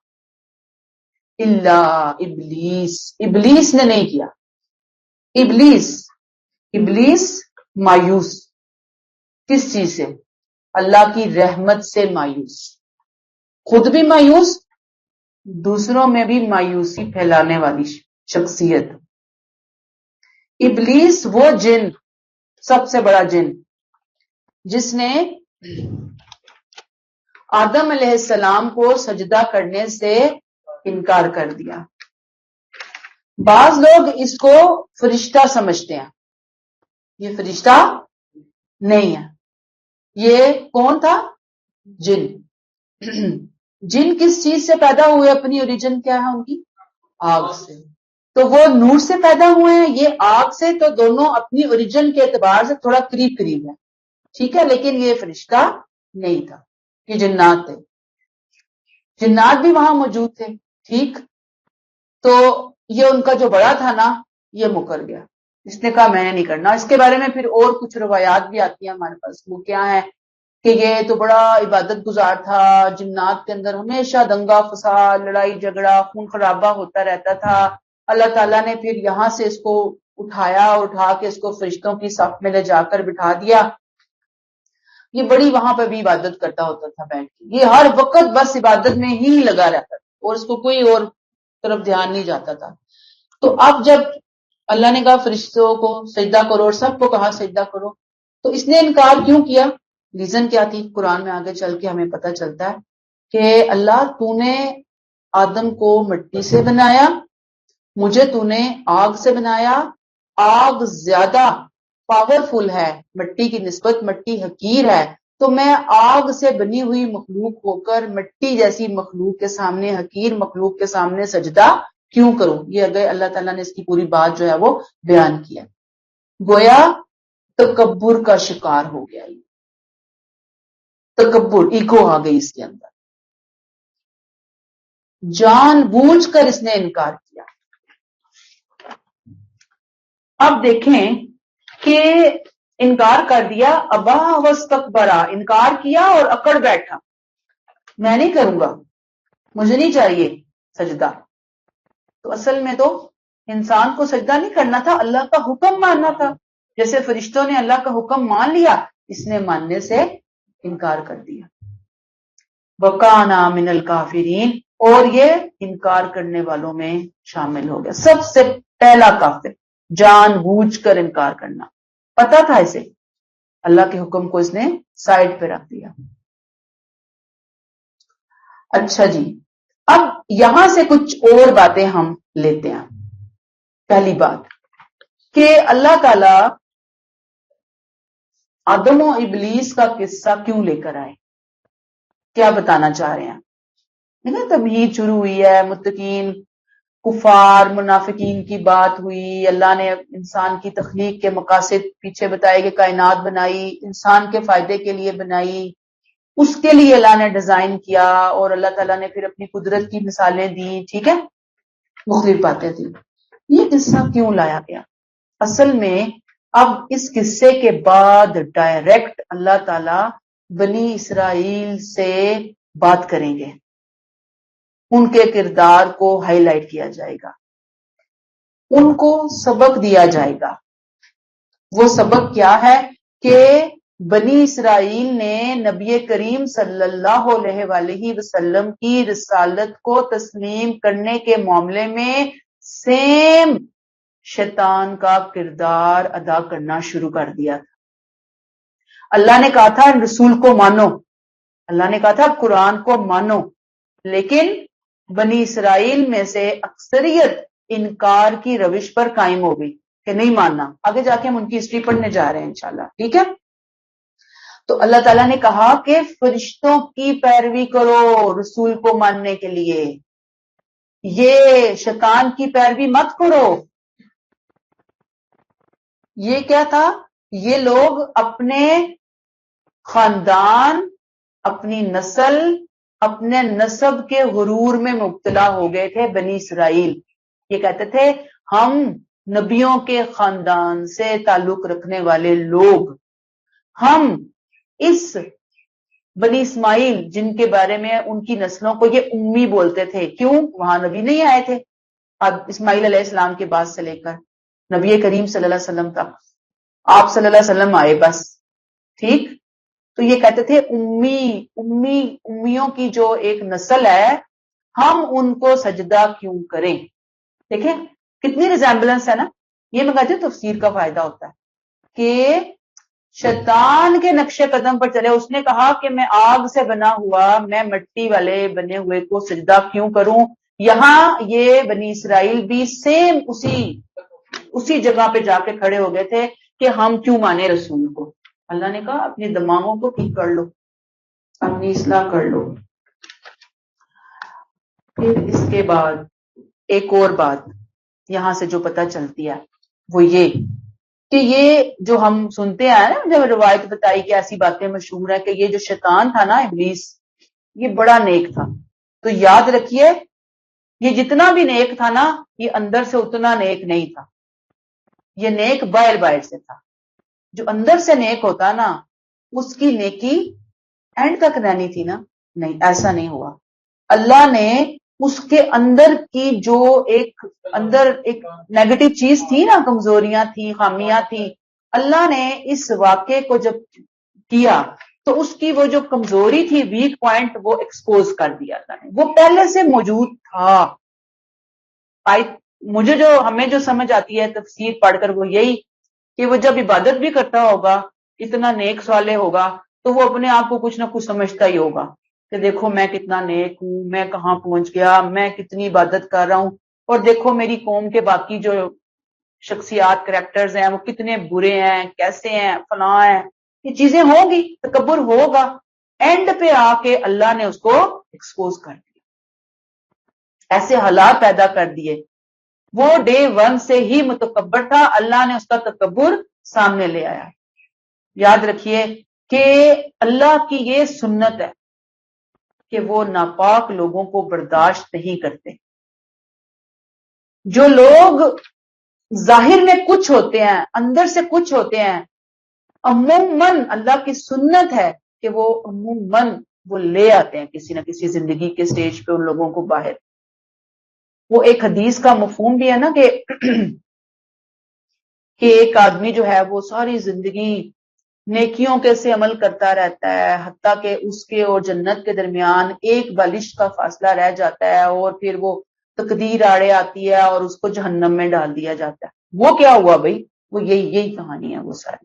الا ابلیس، ابلیس نے نہیں کیا. ابلیس مایوس، کس چیز سے؟ اللہ کی رحمت سے مایوس، خود بھی مایوس، دوسروں میں بھی مایوسی پھیلانے والی شخصیت. ابلیس وہ جن، سب سے بڑا جن، جس نے آدم علیہ السلام کو سجدہ کرنے سے انکار کر دیا. بعض لوگ اس کو فرشتہ سمجھتے ہیں، یہ فرشتہ نہیں ہے. یہ کون تھا؟ جن. جن کس چیز سے پیدا ہوئے؟ اپنی اوریجن کیا ہے ان کی؟ آگ سے. تو وہ نور سے پیدا ہوئے ہیں، یہ آگ سے، تو دونوں اپنی اوریجن کے اعتبار سے تھوڑا قریب ہے. ٹھیک ہے. لیکن یہ فرشتہ نہیں تھا، یہ جنات تھے. جنات بھی وہاں موجود تھے. ٹھیک. تو یہ ان کا جو بڑا تھا نا، یہ مکر گیا، اس نے کہا میں نے نہیں کرنا. اس کے بارے میں پھر اور کچھ روایات بھی آتی ہیں ہمارے پاس. وہ کیا ہے کہ یہ تو بڑا عبادت گزار تھا، جنات کے اندر ہمیشہ دنگا فساد، لڑائی جھگڑا، خون خرابہ ہوتا رہتا تھا. اللہ تعالیٰ نے پھر یہاں سے اس کو اٹھا کے اس کو فرشتوں کی صف میں لے جا کر بٹھا دیا. یہ بڑی وہاں پہ بھی عبادت کرتا ہوتا تھا بیٹھ کے، یہ ہر وقت بس عبادت میں ہی لگا رہتا تھا اور اس کو کوئی اور طرف دھیان نہیں جاتا تھا. تو اب جب اللہ نے کہا فرشتوں کو سجدہ کرو اور سب کو کہا سجدہ کرو، تو اس نے انکار کیوں کیا؟ ریزن کیا تھی؟ قرآن میں آگے چل کے ہمیں پتہ چلتا ہے کہ اللہ تو نے آدم کو مٹی سے بنایا، مجھے تو نے آگ سے بنایا. آگ زیادہ پاورفل ہے مٹی کی نسبت، مٹی حقیر ہے، تو میں آگ سے بنی ہوئی مخلوق ہو کر مٹی جیسی مخلوق کے سامنے، حقیر مخلوق کے سامنے سجدہ کیوں کروں؟ یہ اگر اللہ تعالیٰ نے اس کی پوری بات جو ہے وہ بیان کیا. گویا تکبر کا شکار ہو گیا. تکبر، ایگو آ گئی اس کے اندر، جان بوجھ کر اس نے انکار کیا. اب دیکھیں کہ انکار کر دیا، ابا واستکبرا، انکار کیا اور اکڑ بیٹھا، میں نہیں کروں گا، مجھے نہیں چاہیے سجدہ. تو اصل میں تو انسان کو سجدہ نہیں کرنا تھا، اللہ کا حکم ماننا تھا. جیسے فرشتوں نے اللہ کا حکم مان لیا، اس نے ماننے سے انکار کر دیا. وَكَانَ مِنَ الْكَافِرِينَ، اور یہ انکار کرنے والوں میں شامل ہو گیا. سب سے پہلا کافر، جان بوجھ کر انکار کرنا. پتا تھا اسے، اللہ کے حکم کو اس نے سائڈ پہ رکھ دیا. اچھا جی، اب یہاں سے کچھ اور باتیں ہم لیتے ہیں. پہلی بات کہ اللہ تعالی آدم و ابلیس کا قصہ کیوں لے کر آئے، کیا بتانا چاہ رہے ہیں. دیکھیں تمہید شروع ہوئی ہے، متقین، کفار، منافقین کی بات ہوئی. اللہ نے انسان کی تخلیق کے مقاصد پیچھے بتائے کہ کائنات بنائی، انسان کے فائدے کے لیے بنائی، اس کے لیے اللہ نے ڈیزائن کیا، اور اللہ تعالیٰ نے پھر اپنی قدرت کی مثالیں دی. ٹھیک ہے، مختلف باتیں تھیں. یہ قصہ کیوں لایا گیا؟ اصل میں اب اس قصے کے بعد ڈائریکٹ اللہ تعالیٰ بنی اسرائیل سے بات کریں گے، ان کے کردار کو ہائی لائٹ کیا جائے گا، ان کو سبق دیا جائے گا. وہ سبق کیا ہے کہ بنی اسرائیل نے نبی کریم صلی اللہ علیہ وآلہ وسلم کی رسالت کو تسلیم کرنے کے معاملے میں سیم شیطان کا کردار ادا کرنا شروع کر دیا تھا. اللہ نے کہا تھا رسول کو مانو، اللہ نے کہا تھا قرآن کو مانو، لیکن بنی اسرائیل میں سے اکثریت انکار کی روش پر قائم ہو گئی کہ نہیں ماننا. آگے جا کے ہم ان کی ہسٹری پڑھنے جا رہے ہیں انشاءاللہ. ٹھیک ہے، تو اللہ تعالیٰ نے کہا کہ فرشتوں کی پیروی کرو رسول کو ماننے کے لیے، یہ شیطان کی پیروی مت کرو. یہ کیا تھا؟ یہ لوگ اپنے خاندان، اپنی نسل، اپنے نسب کے غرور میں مبتلا ہو گئے تھے. بنی اسرائیل یہ کہتے تھے ہم نبیوں کے خاندان سے تعلق رکھنے والے لوگ، ہم اس بنی اسماعیل جن کے بارے میں ان کی نسلوں کو یہ امی بولتے تھے. کیوں؟ وہاں نبی نہیں آئے تھے. اب اسماعیل علیہ السلام کے بعد سے لے کر نبی کریم صلی اللہ علیہ وسلم تک آپ صلی اللہ علیہ وسلم آئے بس. ٹھیک، تو یہ کہتے تھے امیوں کی جو ایک نسل ہے، ہم ان کو سجدہ کیوں کریں. دیکھیں کتنی ریزیمبلنس ہے نا. یہ میں کہتی ہوں تفسیر کا فائدہ ہوتا ہے کہ شیطان کے نقش قدم پر چلے. اس نے کہا کہ میں آگ سے بنا ہوا، میں مٹی والے بنے ہوئے کو سجدہ کیوں کروں. یہاں یہ بنی اسرائیل بھی سیم اسی جگہ پہ جا کے کھڑے ہو گئے تھے کہ ہم کیوں مانے رسول کو. اللہ نے کہا اپنے دماغوں کو ٹھیک کر لو، اپنی اصلاح کر لو. پھر اس کے بعد ایک اور بات یہاں سے جو پتہ چلتی ہے وہ یہ کہ یہ جو ہم سنتے ہیں نا، جب روایت بتائی کہ ایسی باتیں مشہور ہیں کہ یہ جو شیطان تھا نا ابلیس، یہ بڑا نیک تھا. تو یاد رکھیے یہ جتنا بھی نیک تھا نا، یہ اندر سے اتنا نیک نہیں تھا. یہ نیک باہر سے تھا. جو اندر سے نیک ہوتا نا، اس کی نیکی اینڈ تک رہنی تھی نا. نہیں، ایسا نہیں ہوا. اللہ نے اس کے اندر کی جو ایک نیگیٹو چیز تھی نا، کمزوریاں تھی، خامیاں تھی، اللہ نے اس واقعے کو جب کیا تو اس کی وہ جو کمزوری تھی، ویک پوائنٹ، وہ ایکسپوز کر دیا اللہ نے. وہ پہلے سے موجود تھا. ہمیں جو سمجھ آتی ہے تفسیر پڑھ کر وہ یہی کہ وہ جب عبادت بھی کرتا ہوگا، اتنا نیک صالح ہوگا، تو وہ اپنے آپ کو کچھ نہ کچھ سمجھتا ہی ہوگا کہ دیکھو میں کتنا نیک ہوں، میں کہاں پہنچ گیا، میں کتنی عبادت کر رہا ہوں، اور دیکھو میری قوم کے باقی جو شخصیات، کریکٹرز ہیں، وہ کتنے برے ہیں، کیسے ہیں، فلاں ہیں. یہ چیزیں ہوں گی، تکبر ہوگا. اینڈ پہ آ کے اللہ نے اس کو ایکسپوز کر دیا، ایسے حالات پیدا کر دیے. وہ ڈے ون سے ہی متکبر تھا، اللہ نے اس کا تکبر سامنے لے آیا. یاد رکھیے کہ اللہ کی یہ سنت ہے کہ وہ ناپاک لوگوں کو برداشت نہیں کرتے. جو لوگ ظاہر میں کچھ ہوتے ہیں اندر سے کچھ ہوتے ہیں، عموماً اللہ کی سنت ہے کہ وہ عموماً وہ لے آتے ہیں کسی نہ کسی زندگی کے سٹیج پہ ان لوگوں کو باہر. وہ ایک حدیث کا مفہوم بھی ہے نا کہ ایک آدمی جو ہے وہ ساری زندگی نیکیوں کے سے عمل کرتا رہتا ہے حتیٰ کہ اس کے اور جنت کے درمیان ایک بالش کا فاصلہ رہ جاتا ہے اور پھر وہ تقدیر آڑے آتی ہے اور اس کو جہنم میں ڈال دیا جاتا ہے. وہ کیا ہوا بھائی؟ وہ یہی کہانی ہے. وہ ساری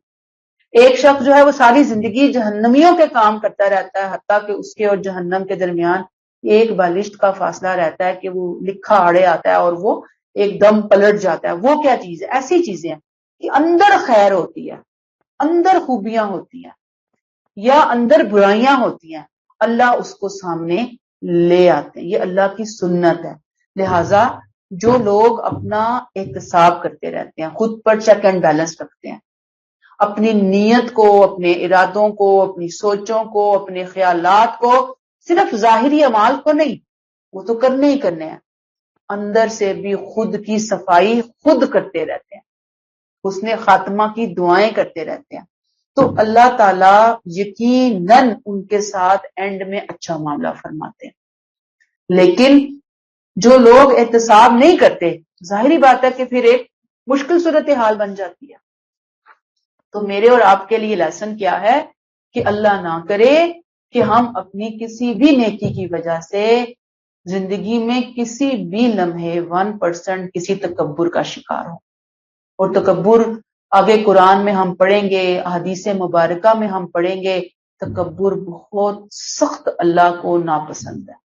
ایک شخص جو ہے وہ ساری زندگی جہنمیوں کے کام کرتا رہتا ہے حتیٰ کہ اس کے اور جہنم کے درمیان ایک بالشت کا فاصلہ رہتا ہے کہ وہ لکھا آڑے آتا ہے اور وہ ایک دم پلٹ جاتا ہے. وہ کیا چیز ہے؟ ایسی چیزیں ہیں کہ اندر خیر ہوتی ہے، اندر خوبیاں ہوتی ہیں یا اندر برائیاں ہوتی ہیں، اللہ اس کو سامنے لے آتے ہیں. یہ اللہ کی سنت ہے. لہذا جو لوگ اپنا احتساب کرتے رہتے ہیں، خود پر چیک اینڈ بیلنس رکھتے ہیں، اپنی نیت کو، اپنے ارادوں کو، اپنی سوچوں کو، اپنے خیالات کو، صرف ظاہری اعمال کو نہیں، وہ تو کرنے ہی کرنے ہیں، اندر سے بھی خود کی صفائی خود کرتے رہتے ہیں، حسن خاتمہ کی دعائیں کرتے رہتے ہیں، تو اللہ تعالیٰ یقیناً ان کے ساتھ اینڈ میں اچھا معاملہ فرماتے ہیں. لیکن جو لوگ احتساب نہیں کرتے، ظاہری بات ہے کہ پھر ایک مشکل صورتحال بن جاتی ہے. تو میرے اور آپ کے لیے لیسن کیا ہے کہ اللہ نہ کرے کہ ہم اپنی کسی بھی نیکی کی وجہ سے زندگی میں کسی بھی لمحے 1% کسی تکبر کا شکار ہو. اور تکبر آگے قرآن میں ہم پڑھیں گے، احادیث مبارکہ میں ہم پڑھیں گے، تکبر بہت سخت اللہ کو ناپسند ہے،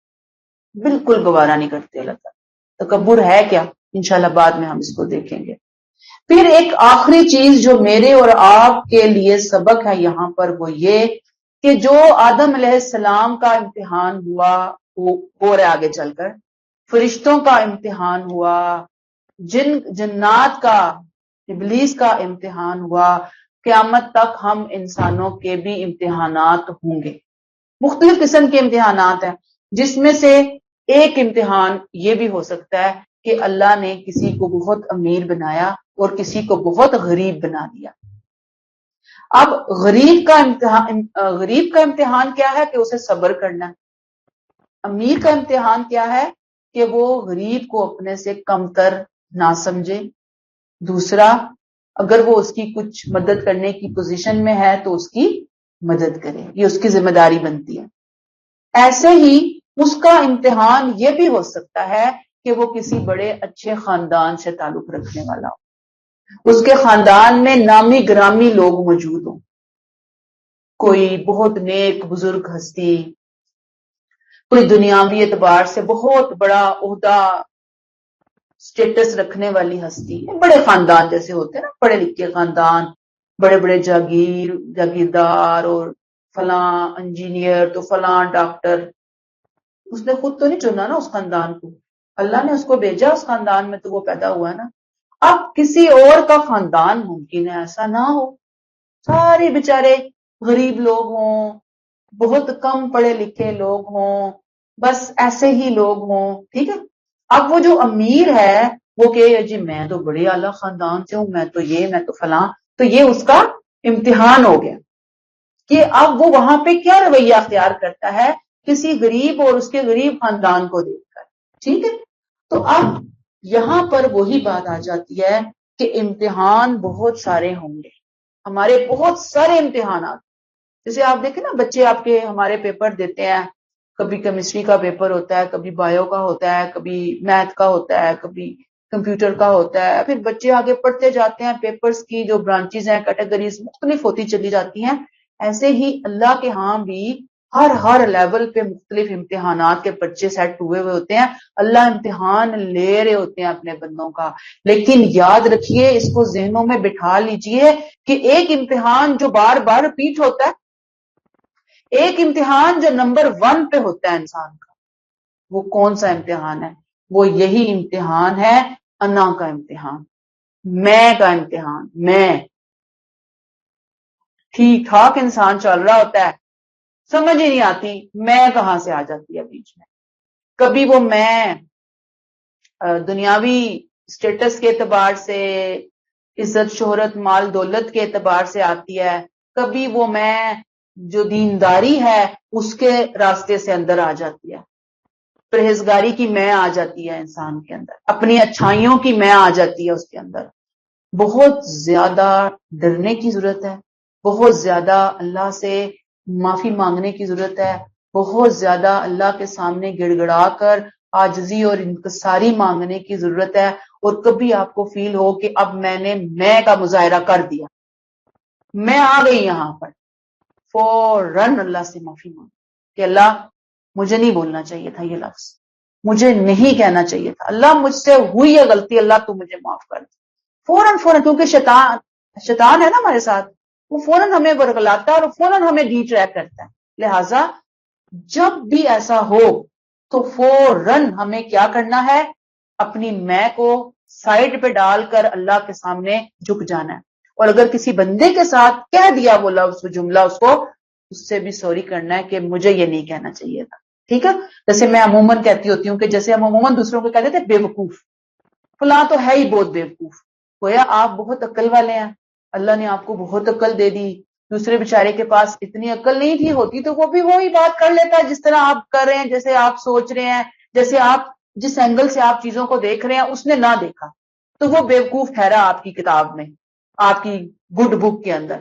بالکل گوارا نہیں کرتے اللہ تعالیٰ. تکبر ہے کیا؟ انشاءاللہ بعد میں ہم اس کو دیکھیں گے. پھر ایک آخری چیز جو میرے اور آپ کے لیے سبق ہے یہاں پر، وہ یہ کہ جو آدم علیہ السلام کا امتحان ہوا ہو رہا آگے چل کر، فرشتوں کا امتحان ہوا، جنات کا، ابلیس کا امتحان ہوا، قیامت تک ہم انسانوں کے بھی امتحانات ہوں گے. مختلف قسم کے امتحانات ہیں، جس میں سے ایک امتحان یہ بھی ہو سکتا ہے کہ اللہ نے کسی کو بہت امیر بنایا اور کسی کو بہت غریب بنا دیا. اب غریب کا امتحان کیا ہے کہ اسے صبر کرنا ہے. امیر کا امتحان کیا ہے کہ وہ غریب کو اپنے سے کم تر نہ سمجھے. دوسرا، اگر وہ اس کی کچھ مدد کرنے کی پوزیشن میں ہے تو اس کی مدد کرے، یہ اس کی ذمہ داری بنتی ہے. ایسے ہی اس کا امتحان یہ بھی ہو سکتا ہے کہ وہ کسی بڑے اچھے خاندان سے تعلق رکھنے والا ہو، اس کے خاندان میں نامی گرامی لوگ موجود ہوں، کوئی بہت نیک بزرگ ہستی، کوئی دنیاوی اعتبار سے بہت بڑا عہدہ سٹیٹس رکھنے والی ہستی. بڑے خاندان جیسے ہوتے ہیں نا، پڑھے لکھے خاندان، بڑے بڑے جاگیردار اور فلاں انجینئر تو فلاں ڈاکٹر. اس نے خود تو نہیں چنا نا اس خاندان کو، اللہ نے اس کو بھیجا اس خاندان میں تو وہ پیدا ہوا نا. اب کسی اور کا خاندان ممکن ہے ایسا نہ ہو، سارے بیچارے غریب لوگ ہوں، بہت کم پڑھے لکھے لوگ ہوں، بس ایسے ہی لوگ ہوں. ٹھیک ہے، اب وہ جو امیر ہے وہ کہ جی میں تو بڑے اعلیٰ خاندان سے ہوں، میں تو یہ، میں تو فلاں. تو یہ اس کا امتحان ہو گیا کہ اب وہ وہاں پہ کیا رویہ اختیار کرتا ہے کسی غریب اور اس کے غریب خاندان کو دیکھ کر. ٹھیک ہے، تو اب یہاں پر وہی بات آ جاتی ہے کہ امتحان بہت سارے ہوں گے، ہمارے بہت سارے امتحانات. جیسے آپ دیکھیں نا، بچے آپ کے ہمارے پیپر دیتے ہیں، کبھی کیمسٹری کا پیپر ہوتا ہے، کبھی بایو کا ہوتا ہے، کبھی میتھ کا ہوتا ہے، کبھی کمپیوٹر کا ہوتا ہے. پھر بچے آگے پڑھتے جاتے ہیں، پیپرز کی جو برانچز ہیں، کیٹیگریز مختلف ہوتی چلی جاتی ہیں. ایسے ہی اللہ کے ہاں بھی ہر لیول پہ مختلف امتحانات کے پرچے سیٹ ہوئے ہوتے ہیں. اللہ امتحان لے رہے ہوتے ہیں اپنے بندوں کا. لیکن یاد رکھیے، اس کو ذہنوں میں بٹھا لیجئے کہ ایک امتحان جو بار بار ریپیٹ ہوتا ہے، ایک امتحان جو نمبر 1 پہ ہوتا ہے انسان کا، وہ کون سا امتحان ہے؟ وہ یہی امتحان ہے انا کا امتحان، میں کا امتحان. میں ٹھیک ٹھاک انسان چل رہا ہوتا ہے، سمجھ ہی نہیں آتی میں کہاں سے آ جاتی ہے بیچ میں. کبھی وہ میں دنیاوی سٹیٹس کے اعتبار سے، عزت شہرت مال دولت کے اعتبار سے آتی ہے، کبھی وہ میں جو دینداری ہے اس کے راستے سے اندر آ جاتی ہے، پرہیزگاری کی میں آ جاتی ہے انسان کے اندر، اپنی اچھائیوں کی میں آ جاتی ہے اس کے اندر. بہت زیادہ ڈرنے کی ضرورت ہے، بہت زیادہ اللہ سے معافی مانگنے کی ضرورت ہے، بہت زیادہ اللہ کے سامنے گڑ گڑا کر عاجزی اور انکساری مانگنے کی ضرورت ہے. اور کبھی آپ کو فیل ہو کہ اب میں نے میں کا مظاہرہ کر دیا، میں آ گئی یہاں پر، فوراً اللہ سے معافی مانگ کہ اللہ مجھے نہیں بولنا چاہیے تھا یہ لفظ، مجھے نہیں کہنا چاہیے تھا، اللہ مجھ سے ہوئی ہے غلطی، اللہ تو مجھے معاف کر دے. فوراً کیونکہ شیطان ہے نا ہمارے ساتھ، وہ فوراً ہمیں ورگلاتا ہے اور فوراً ہمیں ڈی ٹریک کرتا ہے. لہذا جب بھی ایسا ہو تو فوراً ہمیں کیا کرنا ہے، اپنی میں کو سائڈ پہ ڈال کر اللہ کے سامنے جھک جانا ہے. اور اگر کسی بندے کے ساتھ کہہ دیا وہ لفظ جملہ، اس سے بھی سوری کرنا ہے کہ مجھے یہ نہیں کہنا چاہیے تھا. ٹھیک ہے، جیسے میں عموماً کہتی ہوتی ہوں کہ جیسے ہم عموماً دوسروں کو کہتے تھے بے وقوف، فلاں تو ہے ہی بہت بے وقوف، گویا آپ بہت عقل والے ہیں، اللہ نے آپ کو بہت عقل دے دی. دوسرے بیچارے کے پاس اتنی عقل نہیں تھی، ہوتی تو وہ بھی وہی بات کر لیتا جس طرح آپ کر رہے ہیں، جیسے آپ سوچ رہے ہیں، جیسے آپ جس اینگل سے آپ چیزوں کو دیکھ رہے ہیں اس نے نہ دیکھا تو وہ بیوقوف ٹھہرا آپ کی کتاب میں، آپ کی گڈ بک کے اندر.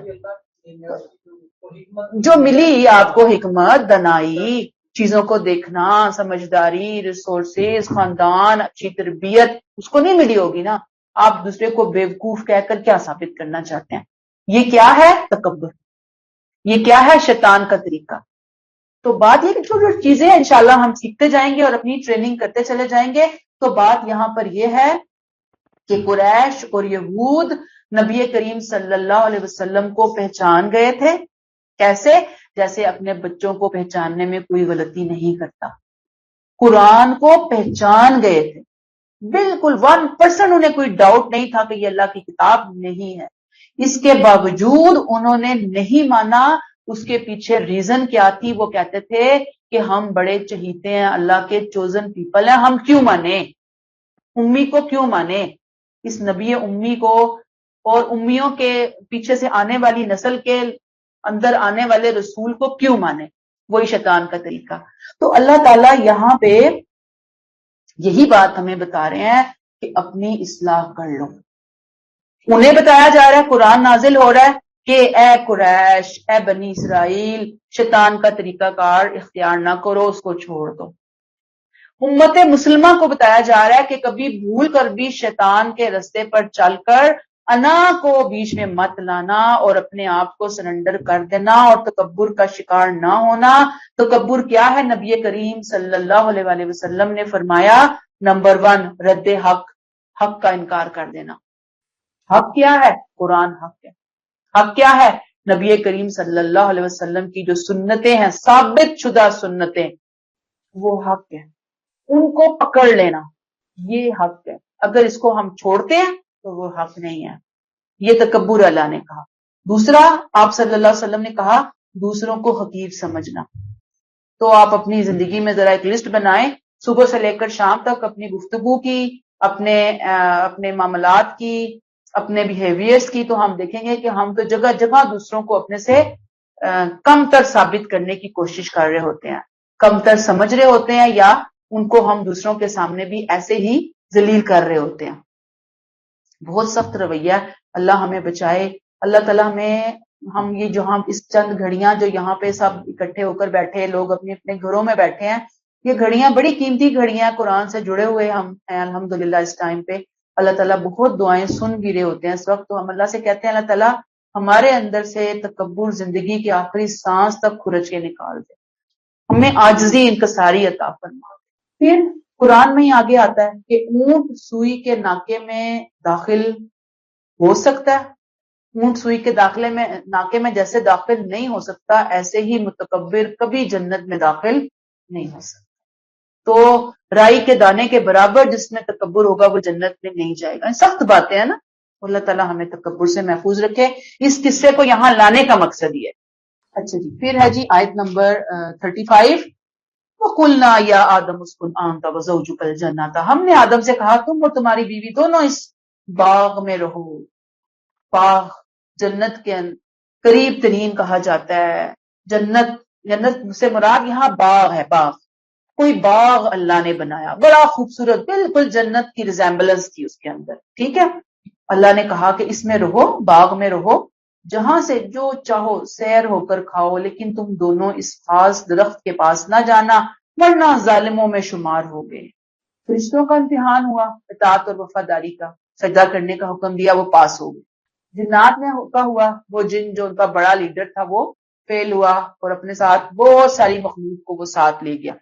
جو ملی آپ کو حکمت، دنائی، چیزوں کو دیکھنا، سمجھداری، ریسورسز، خاندان، اچھی تربیت، اس کو نہیں ملی ہوگی نا. آپ دوسرے کو بیوقوف کہہ کر کیا ثابت کرنا چاہتے ہیں؟ یہ کیا ہے؟ تکبر. یہ کیا ہے؟ شیطان کا طریقہ. تو بات یہ کہ چھوٹی چھوٹی چیزیں انشاءاللہ ہم سیکھتے جائیں گے اور اپنی ٹریننگ کرتے چلے جائیں گے. تو بات یہاں پر یہ ہے کہ قریش اور یہود نبی کریم صلی اللہ علیہ وسلم کو پہچان گئے تھے. کیسے؟ جیسے اپنے بچوں کو پہچاننے میں کوئی غلطی نہیں کرتا، قرآن کو پہچان گئے تھے بالکل 1% انہیں کوئی ڈاؤٹ نہیں تھا کہ یہ اللہ کی کتاب نہیں ہے. اس کے باوجود انہوں نے نہیں مانا. اس کے پیچھے ریزن کیا تھی؟ وہ کہتے تھے کہ ہم بڑے چہیتے ہیں، اللہ کے چوزن پیپل ہیں، ہم کیوں مانے، امی کو کیوں مانے، اس نبی امی کو اور امیوں کے پیچھے سے آنے والی نسل کے اندر آنے والے رسول کو کیوں مانے. وہی شیطان کا طریقہ. تو اللہ تعالیٰ یہاں پہ یہی بات ہمیں بتا رہے ہیں کہ اپنی اصلاح کر لو. انہیں بتایا جا رہا ہے، قرآن نازل ہو رہا ہے کہ اے قریش، اے بنی اسرائیل، شیطان کا طریقہ کار اختیار نہ کرو، اس کو چھوڑ دو. امت مسلمہ کو بتایا جا رہا ہے کہ کبھی بھول کر بھی شیطان کے رستے پر چل کر انا کو بیچ میں مت لانا اور اپنے آپ کو سرنڈر کر دینا اور تکبر کا شکار نہ ہونا. تکبر کیا ہے؟ نبی کریم صلی اللہ علیہ وآلہ وسلم نے فرمایا نمبر 1 رد حق، حق کا انکار کر دینا. حق کیا ہے؟ قرآن حق ہے. حق کیا ہے؟ نبی کریم صلی اللہ علیہ وسلم کی جو سنتیں ہیں، ثابت شدہ سنتیں، وہ حق ہے. ان کو پکڑ لینا یہ حق ہے. اگر اس کو ہم چھوڑتے ہیں تو وہ حق نہیں ہے. یہ تکبر اللہ نے کہا. دوسرا، آپ صلی اللہ علیہ وسلم نے کہا دوسروں کو حقیر سمجھنا. تو آپ اپنی زندگی میں ذرا ایک لسٹ بنائیں، صبح سے لے کر شام تک اپنی گفتگو کی، اپنے معاملات کی، اپنے بیہیویئرز کی، تو ہم دیکھیں گے کہ ہم تو جگہ جگہ دوسروں کو اپنے سے کم تر ثابت کرنے کی کوشش کر رہے ہوتے ہیں، کم تر سمجھ رہے ہوتے ہیں، یا ان کو ہم دوسروں کے سامنے بھی ایسے ہی ذلیل کر رہے ہوتے ہیں. بہت سخت رویہ. اللہ ہمیں بچائے. اللہ تعالیٰ ہم یہ جو ہم اس چند گھڑیاں جو یہاں پہ سب اکٹھے ہو کر بیٹھے، لوگ اپنے اپنے گھروں میں بیٹھے ہیں، یہ گھڑیاں بڑی قیمتی گھڑیاں ہیں، قرآن سے جڑے ہوئے ہم ہیں الحمدللہ. اس ٹائم پہ اللہ تعالیٰ بہت دعائیں سن بھی رہے ہوتے ہیں اس وقت. تو ہم اللہ سے کہتے ہیں اللہ تعالیٰ ہمارے اندر سے تکبر زندگی کے آخری سانس تک کھرچ کے نکال دے، ہمیں عاجزی انکساری عطا فرما. پھر قرآن میں ہی آگے آتا ہے کہ اونٹ سوئی کے ناکے میں داخل ہو سکتا ہے. اونٹ سوئی کے ناکے میں جیسے داخل نہیں ہو سکتا، ایسے ہی متکبر کبھی جنت میں داخل نہیں ہو سکتا. تو رائی کے دانے کے برابر جس میں تکبر ہوگا وہ جنت میں نہیں جائے گا. سخت باتیں ہیں نا. اللہ تعالیٰ ہمیں تکبر سے محفوظ رکھے. اس قصے کو یہاں لانے کا مقصد یہ ہے. اچھا جی، پھر ہے جی آیت نمبر 35. وَقُلْنَا يَا آدَمُ اسْكُنْ أَنْتَ وَزَوْجُكَ الْجَنَّةَ، ہم نے آدم سے کہا تم اور تمہاری بیوی دونوں اس باغ میں رہو. باغ جنت کے قریب ترین کہا جاتا ہے. جنت سے مراد یہاں باغ ہے. باغ کوئی باغ اللہ نے بنایا بڑا خوبصورت، بالکل جنت کی ریزیمبلنس تھی اس کے اندر. ٹھیک ہے، اللہ نے کہا کہ اس میں رہو، باغ میں رہو، جہاں سے جو چاہو سیر ہو کر کھاؤ، لیکن تم دونوں اس خاص درخت کے پاس نہ جانا ورنہ ظالموں میں شمار ہو گئے. فرشتوں کا امتحان ہوا، اطاعت اور وفاداری کا، سجدہ کرنے کا حکم دیا، وہ پاس ہو گئے. جنات میں کا ہوا، وہ جن جو ان کا بڑا لیڈر تھا وہ فیل ہوا اور اپنے ساتھ بہت ساری مخلوق کو وہ ساتھ لے گیا.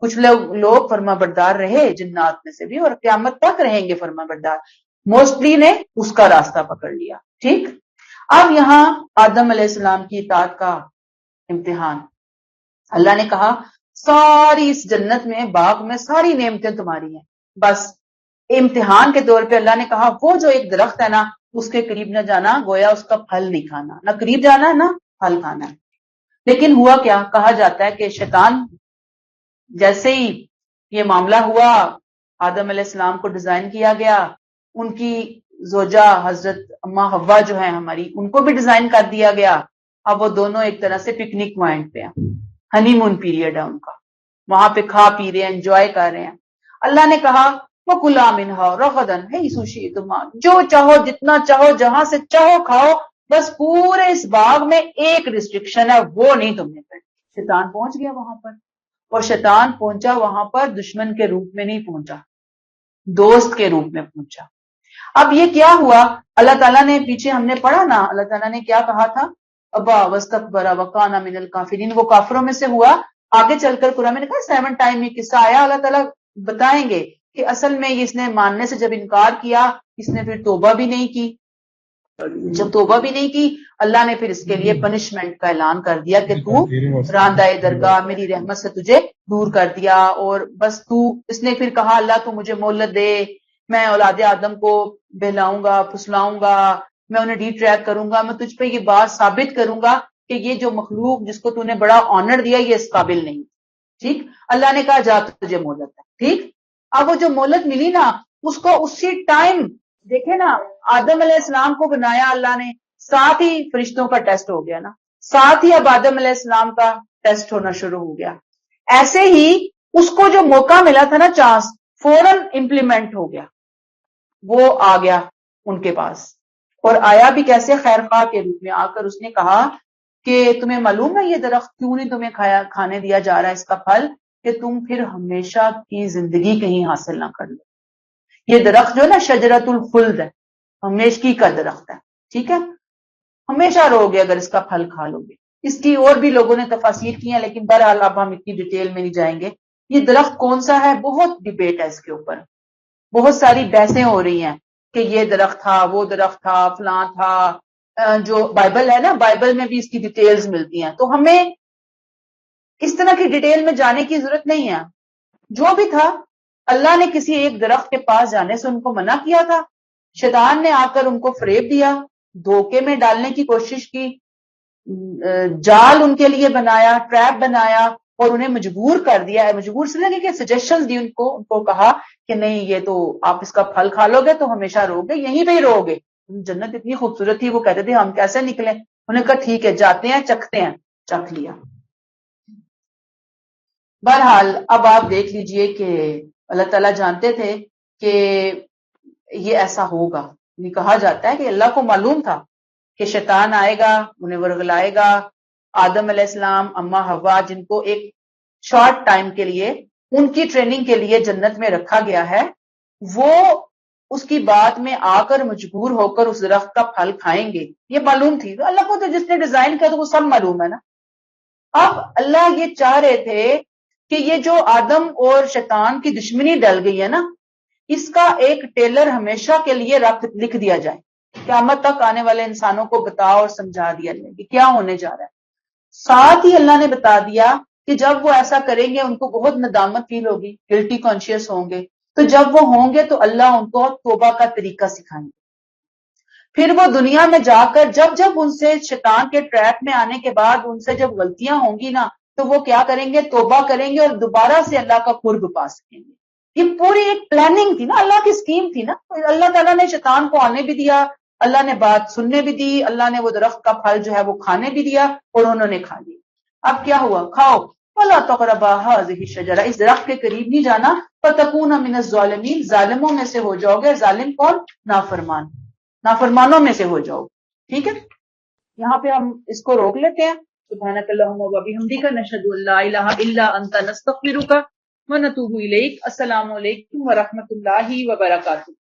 کچھ لوگ فرما بردار رہے جنات میں سے بھی، اور قیامت تک رہیں گے فرما بردار. موسٹلی نے اس کا راستہ پکڑ لیا. ٹھیک، اب یہاں آدم علیہ السلام کی اطاعت کا امتحان. اللہ نے کہا ساری اس جنت میں، باغ میں ساری نعمتیں تمہاری ہیں، بس امتحان کے طور پہ اللہ نے کہا وہ جو ایک درخت ہے نا اس کے قریب نہ جانا، گویا اس کا پھل نہیں کھانا، نہ قریب جانا ہے نہ پھل کھانا ہے. لیکن ہوا کیا، کہا جاتا ہے کہ شیطان جیسے ہی یہ معاملہ ہوا، آدم علیہ السلام کو ڈیزائن کیا گیا، ان کی زوجہ حضرت اما حوا جو ہیں ہماری، ان کو بھی ڈیزائن کر دیا گیا. اب وہ دونوں ایک طرح سے پکنک پوائنٹ پہ ہیں، ہنی مون پیریڈ ہے ان کا، وہاں پہ کھا پی رہے ہیں، انجوائے کر رہے ہیں. اللہ نے کہا وَكُلَا مِنْهَا رَغَدًا حَيْثُ شِئْتُمَا، جو چاہو جتنا چاہو جہاں سے چاہو کھاؤ، بس پورے اس باغ میں ایک ریسٹرکشن ہے، وہ نہیں تم نے کرنی. شیطان پہنچ گیا وہاں پر، اور شیطان پہنچا وہاں پر دشمن کے روپ میں نہیں پہنچا، دوست کے روپ میں پہنچا. اب یہ کیا ہوا، اللہ تعالیٰ نے پیچھے ہم نے پڑھا نا، اللہ تعالیٰ نے کیا کہا تھا، ابا واستکبر وکان من الکافرین، وہ کافروں میں سے ہوا. آگے چل کر قرآن میں نے کہا 7 ٹائم یہ قصہ آیا، اللہ تعالیٰ بتائیں گے کہ اصل میں اس نے ماننے سے جب انکار کیا، اس نے پھر توبہ بھی نہیں کی. جب توبہ بھی نہیں کی، اللہ نے پھر اس کے لیے پنشمنٹ کا اعلان کر دیا کہ تو راندہ درگاہ، میری رحمت سے تجھے دور کر دیا. اور بس اس نے پھر کہا اللہ تو مجھے مہلت دے، میں اولاد آدم کو بہلاؤں گا، پھسلاؤں گا، میں انہیں ڈی ٹریک کروں گا، میں تجھ پہ یہ بات ثابت کروں گا کہ یہ جو مخلوق جس کو تو نے بڑا آنر دیا یہ اس قابل نہیں. ٹھیک، اللہ نے کہا جا تجھے مہلت ہے. ٹھیک، اب وہ جو مہلت ملی نا، اس کو اسی ٹائم دیکھیں نا، آدم علیہ السلام کو بنایا اللہ نے، ساتھ ہی فرشتوں کا ٹیسٹ ہو گیا نا، ساتھ ہی اب آدم علیہ السلام کا ٹیسٹ ہونا شروع ہو گیا. ایسے ہی اس کو جو موقع ملا تھا نا، چانس، فوراً امپلیمنٹ ہو گیا، وہ آ گیا ان کے پاس. اور آیا بھی کیسے، خیر خواہ کے روپ میں آ کر اس نے کہا کہ تمہیں معلوم ہے یہ درخت کیوں نہیں تمہیں کھانے دیا جا رہا ہے اس کا پھل، کہ تم پھر ہمیشہ کی زندگی کہیں حاصل نہ کر لو. یہ درخت جو ہے نا شجرۃ الخلد ہے، ہمیشگی کا درخت ہے. ٹھیک ہے، ہمیشہ رہو گے اگر اس کا پھل کھا لو گے. اس کی اور بھی لوگوں نے تفاسیر کی ہیں، لیکن بہرحال اب ہم اتنی ڈیٹیل میں نہیں جائیں گے. یہ درخت کون سا ہے، بہت ڈیبیٹ ہے اس کے اوپر، بہت ساری بحثیں ہو رہی ہیں کہ یہ درخت تھا، وہ درخت تھا، فلاں تھا. جو بائبل ہے نا، بائبل میں بھی اس کی ڈیٹیلز ملتی ہیں، تو ہمیں اس طرح کی ڈیٹیل میں جانے کی ضرورت نہیں ہے. جو بھی تھا، اللہ نے کسی ایک درخت کے پاس جانے سے ان کو منع کیا تھا. شیطان نے آ کر ان کو فریب دیا، دھوکے میں ڈالنے کی کوشش کی، جال ان کے لیے بنایا، ٹریپ بنایا، اور انہیں مجبور کر دیا. مجبور سے لگے کہ سجیشنز دی ان کو کہا کہ نہیں یہ تو آپ اس کا پھل کھا لو گے تو ہمیشہ رہو گے، یہیں پہ ہی رہو گے. جنت اتنی خوبصورت تھی، وہ کہتے تھے ہم کیسے نکلیں. انہوں نے کہا ٹھیک ہے جاتے ہیں، چکھتے ہیں. چکھ لیا. بہرحال اب آپ دیکھ لیجئے کہ اللہ تعالیٰ جانتے تھے کہ یہ ایسا ہوگا. کہا جاتا ہے کہ اللہ کو معلوم تھا کہ شیطان آئے گا، انہیں ورغلائے گا. آدم علیہ السلام، اما حوا، جن کو ایک شارٹ ٹائم کے لیے ان کی ٹریننگ کے لیے جنت میں رکھا گیا ہے، وہ اس کی بات میں آ کر مجبور ہو کر اس درخت کا پھل کھائیں گے. یہ معلوم تھی. اللہ کو تو جس نے ڈیزائن کیا تو وہ سب معلوم ہے نا. اب اللہ یہ چاہ رہے تھے کہ یہ جو آدم اور شیطان کی دشمنی ڈل گئی ہے نا، اس کا ایک ٹیلر ہمیشہ کے لیے لکھ دیا جائے، قیامت تک آنے والے انسانوں کو بتا اور سمجھا دیا جائے کہ کیا ہونے جا رہا ہے. ساتھ ہی اللہ نے بتا دیا کہ جب وہ ایسا کریں گے ان کو بہت ندامت فیل ہوگی، گلٹی کانشیس ہوں گے. تو جب وہ ہوں گے تو اللہ ان کو توبہ کا طریقہ سکھائیں گے. پھر وہ دنیا میں جا کر جب جب ان سے شیطان کے ٹریپ میں آنے کے بعد ان سے جب غلطیاں ہوں گی نا تو وہ کیا کریں گے؟ توبہ کریں گے اور دوبارہ سے اللہ کا قرب پا سکیں گے۔ یہ پوری ایک پلاننگ تھی نا، اللہ کی اسکیم تھی نا۔ اللہ تعالیٰ نے شیطان کو آنے بھی دیا، اللہ نے بات سننے بھی دی، اللہ نے وہ درخت کا پھل جو ہے وہ کھانے بھی دیا اور انہوں نے کھا لیا۔ اب کیا ہوا؟ کھاؤ وَلَا تَقْرَبَا هَٰذِهِ الشَّجَرَةَ، اس درخت کے قریب نہیں جانا، فَتَكُونَ مِنَ الظَّالِمِينَ، ظالموں میں سے ہو جاؤ گے۔ ظالم کون؟ نافرمان، نافرمانوں میں سے ہو جاؤ۔ ٹھیک ہے، یہاں پہ ہم اس کو روک لیتے ہیں۔ سبحانک اللہم و بحمدک، نشہد ان لا الہ الا انت، نستغفرک ونتوب الیک۔ السلام علیکم ورحمۃ اللہ وبرکاتہ۔